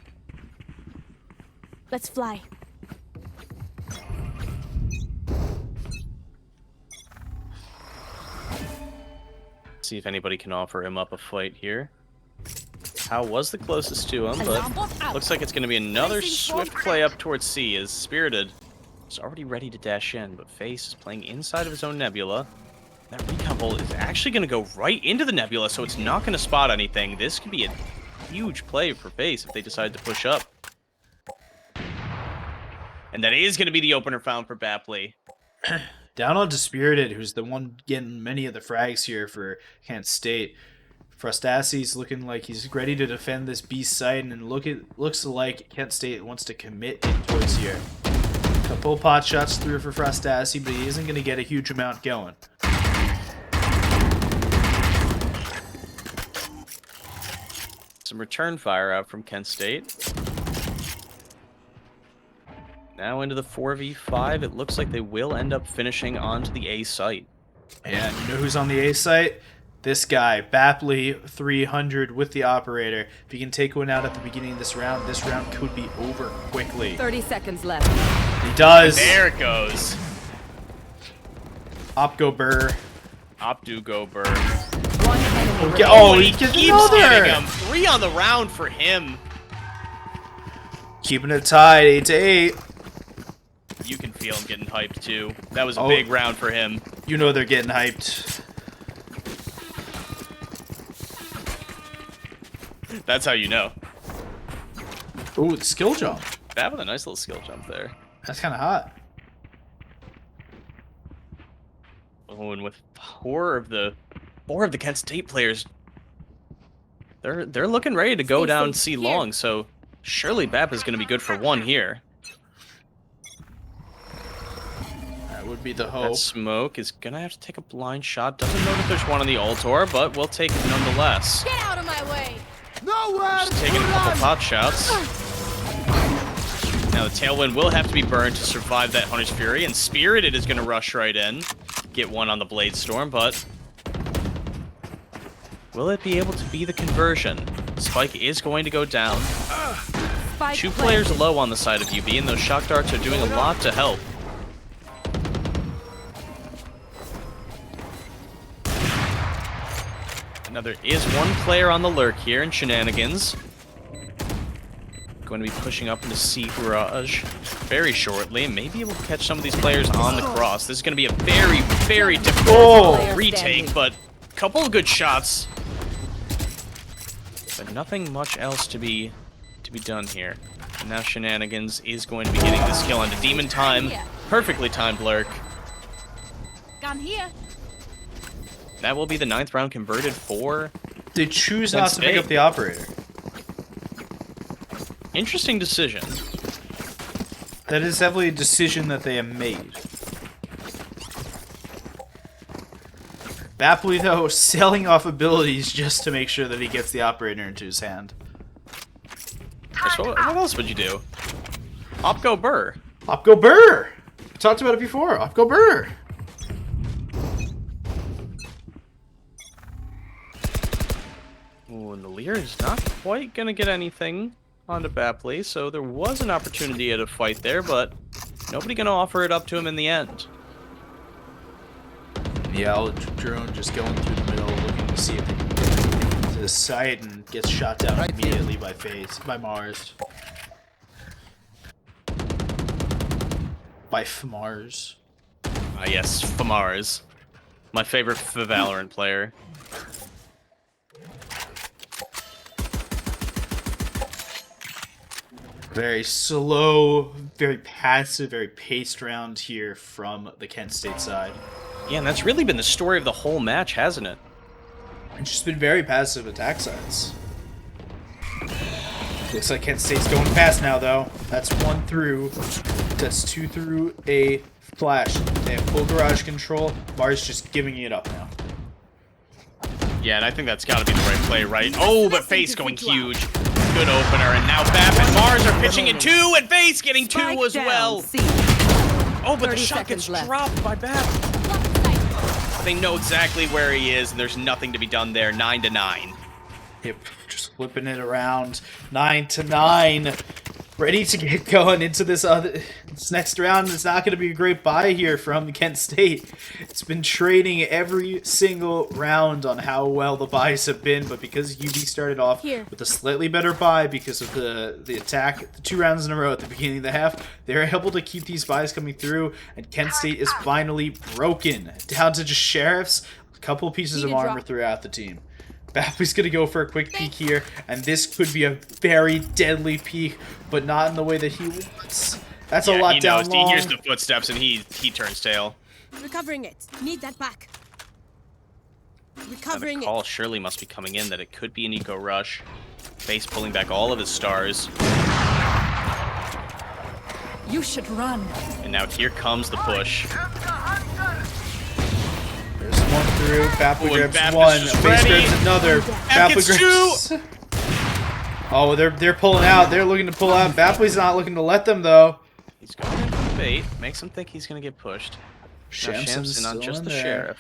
Let's fly. See if anybody can offer him up a fight here. How was the closest to him, but looks like it's going to be another swift play up towards C as Spirited is already ready to dash in, but FaZe is playing inside of his own nebula. That recon bolt is actually going to go right into the nebula, so it's not going to spot anything. This could be a huge play for FaZe if they decide to push up. And that is going to be the opener found for Bapley. Down onto Spirited, who's the one getting many of the frags here for Kent State. Frostassi's looking like he's ready to defend this B site, and looks like Kent State wants to commit in towards here. Couple pot shots through for Frostassi, but he isn't going to get a huge amount going. Some return fire out from Kent State. Now into the 4v5. It looks like they will end up finishing onto the A site. And you know who's on the A site? This guy, Bapley, 300 with the operator. If he can take one out at the beginning of this round could be over quickly. 30 seconds left. He does. There it goes. Op go Burr. Opdu go Burr. One enemy Okay, remaining. oh, he gets keeps another. getting him. 3 on the round for him. Keeping it tied, 8-8. You can feel him getting hyped too. That was a Oh. big round for him. You know they're getting hyped. That's how you know. Ooh, the skill jump. That was a nice little skill jump there. That's kind of hot. Oh, and with four of the Kent State players, they're looking ready to go Stay down safe C here. long. So surely Bap is going to be good for one here. That would be the hope. That smoke is gonna have to take a blind shot. Doesn't know that there's one on the Altor, but we'll take it nonetheless. Get out of my way. Nowhere Just to taking a couple run! pot shots. Now the Tailwind will have to be burned to survive that Hunter's Fury, and Spirited is going to rush right in. Get one on the Blade Storm, but will it be able to be the conversion? Spike is going to go down. Spike 2 planted. players low on the side of UB, and those shock darts are doing a lot to help. Now there is one player on the lurk here in Shenanigans. Going to be pushing up into C Garage very shortly, and maybe able to catch some of these players on the cross. This is going to be a very, very difficult retake, but a couple of good shots. But nothing much else to be done here. And now Shenanigans is going to be getting this kill onto Demon Time. Perfectly timed lurk. Gun here. That will be the 9th round converted for... They choose not to pick up the operator. Interesting decision. That is definitely a decision that they have made. Bapley, though, selling off abilities just to make sure that he gets the operator into his hand. So what else would you do? Opgo Burr. Opgo Burr! We talked about it before. Opgo Burr! Ooh, and the Lear is not quite gonna get anything onto Bapley, so there was an opportunity at a fight there, but nobody gonna offer it up to him in the end. Yeah, drone just going through the middle, looking to see if they can get to the site, and gets shot down Right here. immediately by Mars. By Mars. Ah, yes, Famars. My favorite Valorant player. Very slow, very passive, very paced round here from the Kent State side. Yeah, and that's really been the story of the whole match, hasn't it? It's just been very passive attack sides. Looks like Kent State's going fast now, though. That's 1 through. That's 2 through a flash. They have full garage control. Mars just giving it up now. Yeah, and I think that's got to be the right play, right? Oh, but Face going huge. Good opener, and now Bap and Mars are pitching in 2, and Face getting 2 Spike as down, well. C. Oh, but the 30 shot gets seconds left. dropped by Bap. They know exactly where he is, and there's nothing to be done there. 9-9. Yep, just flipping it around. 9-9. Ready to get going into this next round. It's not going to be a great buy here from Kent State. It's been trading every single round on how well the buys have been, but because UB started off with a slightly better buy because of the attack, the 2 rounds in a row at the beginning of the half, they're able to keep these buys coming through, and Kent State is finally broken down to just sheriffs, a couple pieces of armor throughout the team. Bapley's going to go for a quick peek here, and this could be a very deadly peek, but not in the way that he wants. That's a lot down long. He hears the footsteps, and he turns tail. Recovering it. Need that back. Recovering The call it. surely must be coming in that it could be an eco rush. Face pulling back all of his stars. You should run. And now here comes the push. There's 1 through. Bapley Oh, and grabs Bap is 1. just Face ready. grabs another. Bap gets grabs... Oh, they're pulling out. They're looking to pull out. Bapley's not looking to let them, though. He's going in for the bait. Makes him think he's going to get pushed. Now Shamson's Shamson on still just in the there. sheriff.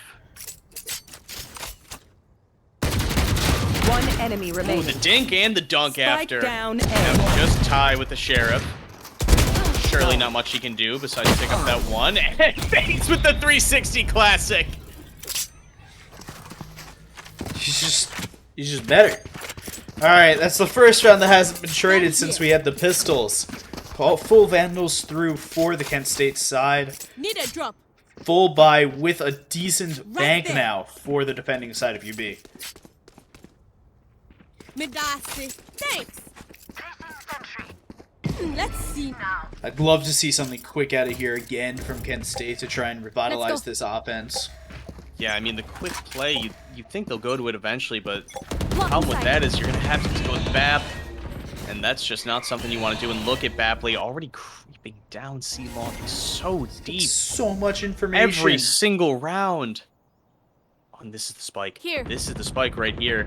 One enemy Ooh, remaining. the dink and the dunk Spike after. down Now A. just tie with the sheriff. Surely not much he can do besides pick up that one. And Face with the 360 classic. He's just better. Alright, that's the first round that hasn't been traded since we had the pistols. Full Vandals through for the Kent State side. Need a drop. Full buy with a decent bank there. now for the defending side of UB. Midasi. Thanks. Let's see now. I'd love to see something quick out of here again from Kent State to try and revitalize Let's go. this offense. Yeah, I mean, the quick play, you think they'll go to it eventually, but the Block problem with inside. that is you're going to have to go with Bap, and that's just not something you want to do. And look at Bapley already creeping down C-Long. He's so deep. So much information. Every single round. Oh, and this is the spike. Here. This is the spike right here.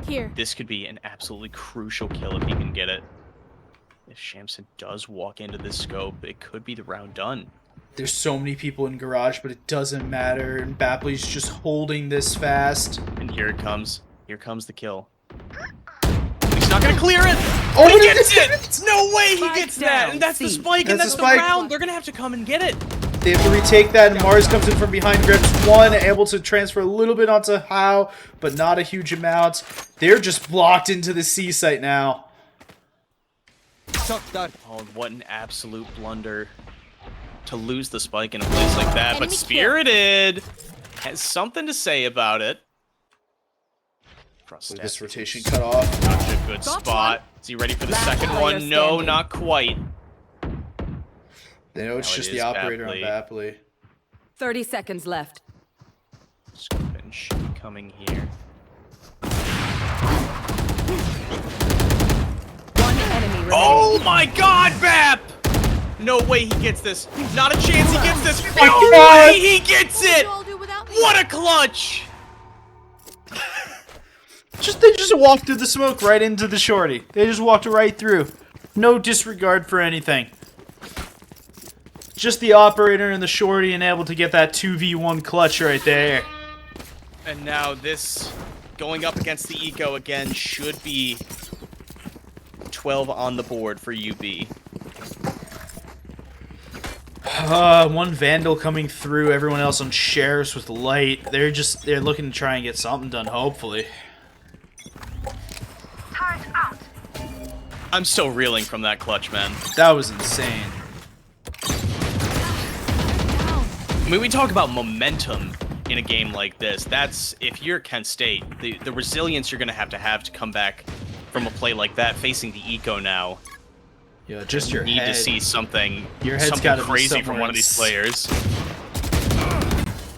Here. This could be an absolutely crucial kill if he can get it. If Shamson does walk into this scope, it could be the round done. There's so many people in garage, but it doesn't matter. And Bapley's just holding this fast. And here it comes. Here comes the kill. He's not gonna clear it! Oh, He gets it! No way he Spike gets that! down, And that's the C. spike, and That's that's the the spike. round! They're gonna have to come and get it! They have to retake that, and Mars comes in from behind, grabs one, able to transfer a little bit onto How, but not a huge amount. They're just blocked into the C site now. Shot dart. Oh, what an absolute blunder. To lose the spike in a place like that, but Enemy kill. Spirited has something to say about it. So this rotation cut off. Such a good Got spot. Is he ready for the Last second player one? No, standing. not quite. They know it's Now it just is the operator on Bapley. Bapley. 30 seconds left. Scoop and shoot coming here. One enemy remaining. Oh my god, Bap! No way he gets this. Not a chance he gets this. my No God. way he gets What would it! you all do without me? What a clutch! They just walked through the smoke right into the shorty. They just walked right through. No disregard for anything. Just the operator and the shorty and able to get that 2v1 clutch right there. And now this, going up against the Eco again, should be 12 on the board for UB. One Vandal coming through, everyone else on shares with light. They're looking to try and get something done, hopefully. I'm still reeling from that clutch, man. That was insane. I mean, we talk about momentum in a game like this. That's, if you're Kent State, the resilience you're going to have to come back from a play like that, facing the Eco now. Yeah, just your Need head. to see something, Your head's something gotta be crazy from somewhere one of these else. players.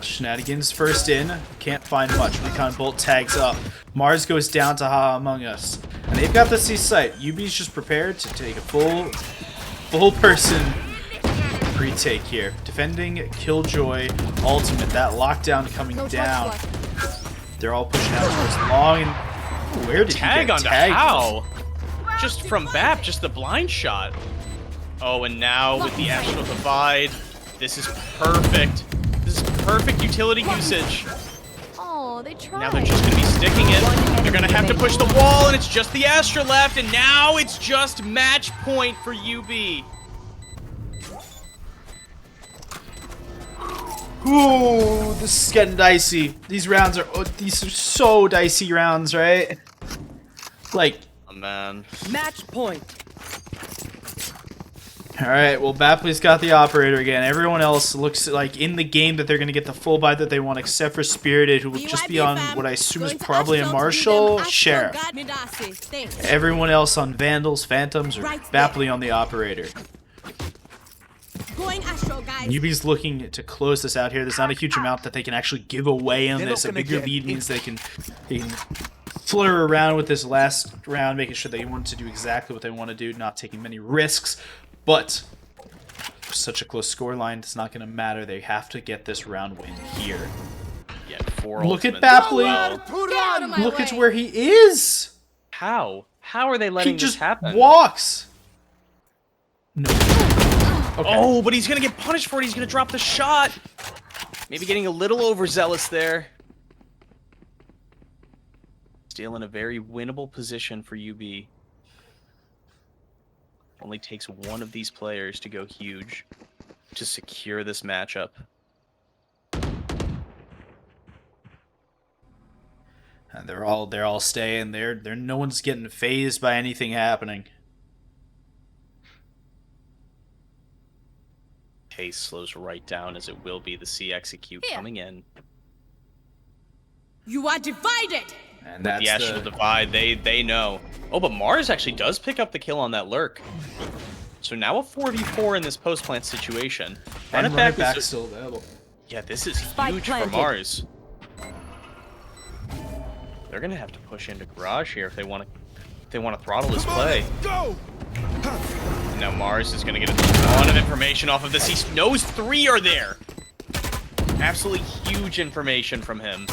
Shenanigans first in. Can't find much. Recon Bolt tags up. Mars goes down to Ha Among Us. And they've got the C site. UB's just prepared to take a full person retake here. Defending Killjoy ultimate. That lockdown coming No down. touch left. They're all pushing out towards long and where did Tag he get onto tagged? How? Just from Bap, just the blind shot. Oh, and now with the Astral Divide, this is perfect. This is perfect utility usage. Oh, they tried. Now they're just going to be sticking it. They're going to have to push the wall, and it's just the Astra left, and now it's just match point for UB. Ooh, this is getting dicey. These rounds are so dicey rounds, right? Like, Oh, man. Match point. all right, well, Bapley's got the operator again. Everyone else looks like in the game that they're going to get the full buy that they want, except for Spirited, who will just be on what I assume is probably a Marshall Sheriff. Everyone else on Vandals, Phantoms, or Right there. Bapley on the operator. Going Astro, guys. UB's looking to close this out here. There's not a huge amount that they can actually give away on They're this. A not gonna bigger get lead means they can flutter around with this last round, making sure they want to do exactly what they want to do, not taking many risks. But such a close scoreline, it's not going to matter. They have to get this round win here. Yeah, 4 Look at ultimates as Bapley. well. Get out of my Look at way. where he is. How? How are they letting He just this happen? walks. No. Okay. Oh, but he's going to get punished for it. He's going to drop the shot. Maybe getting a little overzealous there. Still in a very winnable position for UB. Only takes one of these players to go huge to secure this matchup. And they're all staying there. No one's getting phased by anything happening. Pace slows right down as it will be the C execute Here. coming in. You are divided. And The that's Astral Divide, they know. Oh, but Mars actually does pick up the kill on that lurk. So now a 4v4 in this post-plant situation. Run and it run back, it back is- still available. Yeah, this is Spike huge for planted. Mars. They're gonna have to push into garage here if they want to throttle this play. Go! And now Mars is gonna get a ton of information off of this. He knows 3 are there. Absolutely huge information from him.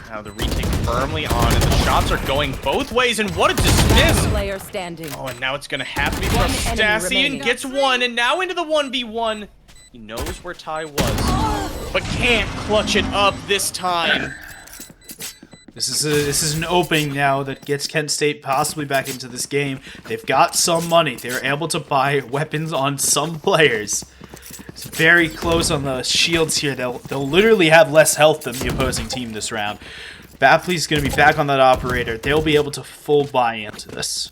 Now the retake firmly on, and the shots are going both ways, and what a dismiss! Player standing. Oh, and now it's gonna have to be from enemy Stassi, and remaining. gets one, and now into the 1v1. He knows where Ty was, but can't clutch it up this time. This is an opening now that gets Kent State possibly back into this game. They've got some money. They're able to buy weapons on some players. It's very close on the shields here. They'll literally have less health than the opposing team this round. Bapley's going to be back on that operator. They'll be able to full buy into this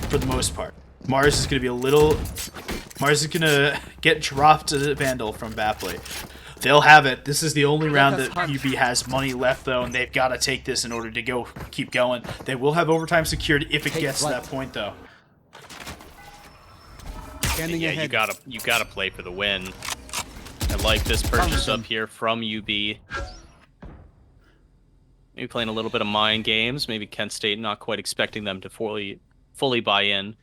for the most part. Mars is going to be a little... Mars is going to get dropped to the Vandal from Bapley. They'll have it. This is the only round that UB has money left, though, and they've got to take this in order to keep going. They will have overtime secured if it gets to that point, though. Scanning Yeah, ahead. you gotta play for the win. I like this purchase up here from UB. Maybe playing a little bit of mind games. Maybe Kent State not quite expecting them to fully buy in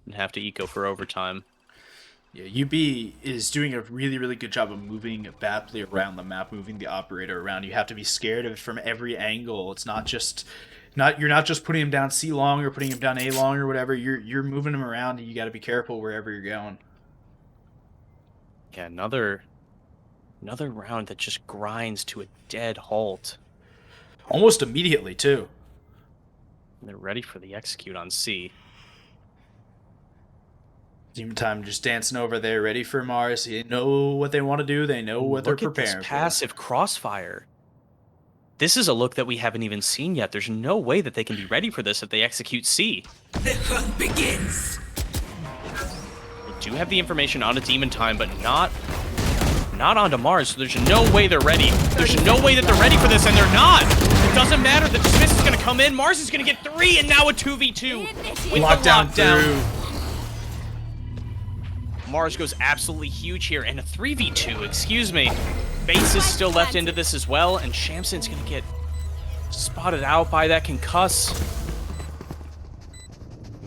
and have to eco for overtime. Yeah, UB is doing a really, really good job of moving Bapley around the map, moving the operator around. You have to be scared of it from every angle. It's not just... you're not just putting him down C long or putting him down A long or whatever. You're moving him around, and you got to be careful wherever you're going. Yeah, another round that just grinds to a dead halt. Almost immediately, too. And they're ready for the execute on C. Demon Time just dancing over there, ready for Mars. They know what they want to do. They know what they're Look at preparing this for. passive crossfire. This is a look that we haven't even seen yet. There's no way that they can be ready for this if they execute C. The hunt begins. They do have the information onto Demon Time, but not onto Mars, so there's no way they're ready. There's no way that they're ready for this, and they're not! It doesn't matter, the dismiss is gonna come in, Mars is gonna get 3, and now a 2v2 with Lockdown the lockdown. through. Mars goes absolutely huge here, and a 3v2, excuse me. Base is still left into this as well, and Shamson's gonna get spotted out by that concuss.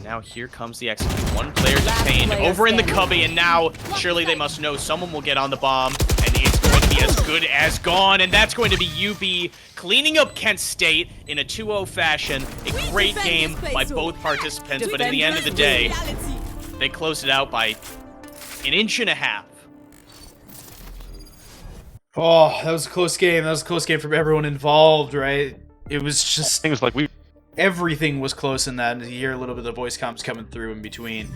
Now here comes the execute. One player detained over in the cubby, and now surely they must know someone will get on the bomb, and it's going to be as good as gone, and that's going to be UB cleaning up Kent State in a 2-0 fashion. A great game by both participants, but in the end of the day, they closed it out by an inch and a half. Oh, that was a close game. That was a close game from everyone involved, right? It was just... Things like everything was close in that, and you hear a little bit of the voice comms coming through in between.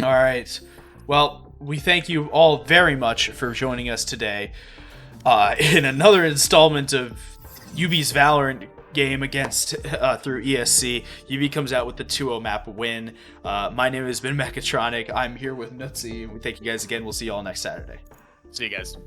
Alright. Well, we thank you all very much for joining us today in another installment of UB's Valorant game against through ESC. UB comes out with the 2-0 map win. My name has been Mechatronic. I'm here with Nutzy. We thank you guys again. We'll see you all next Saturday. See you guys.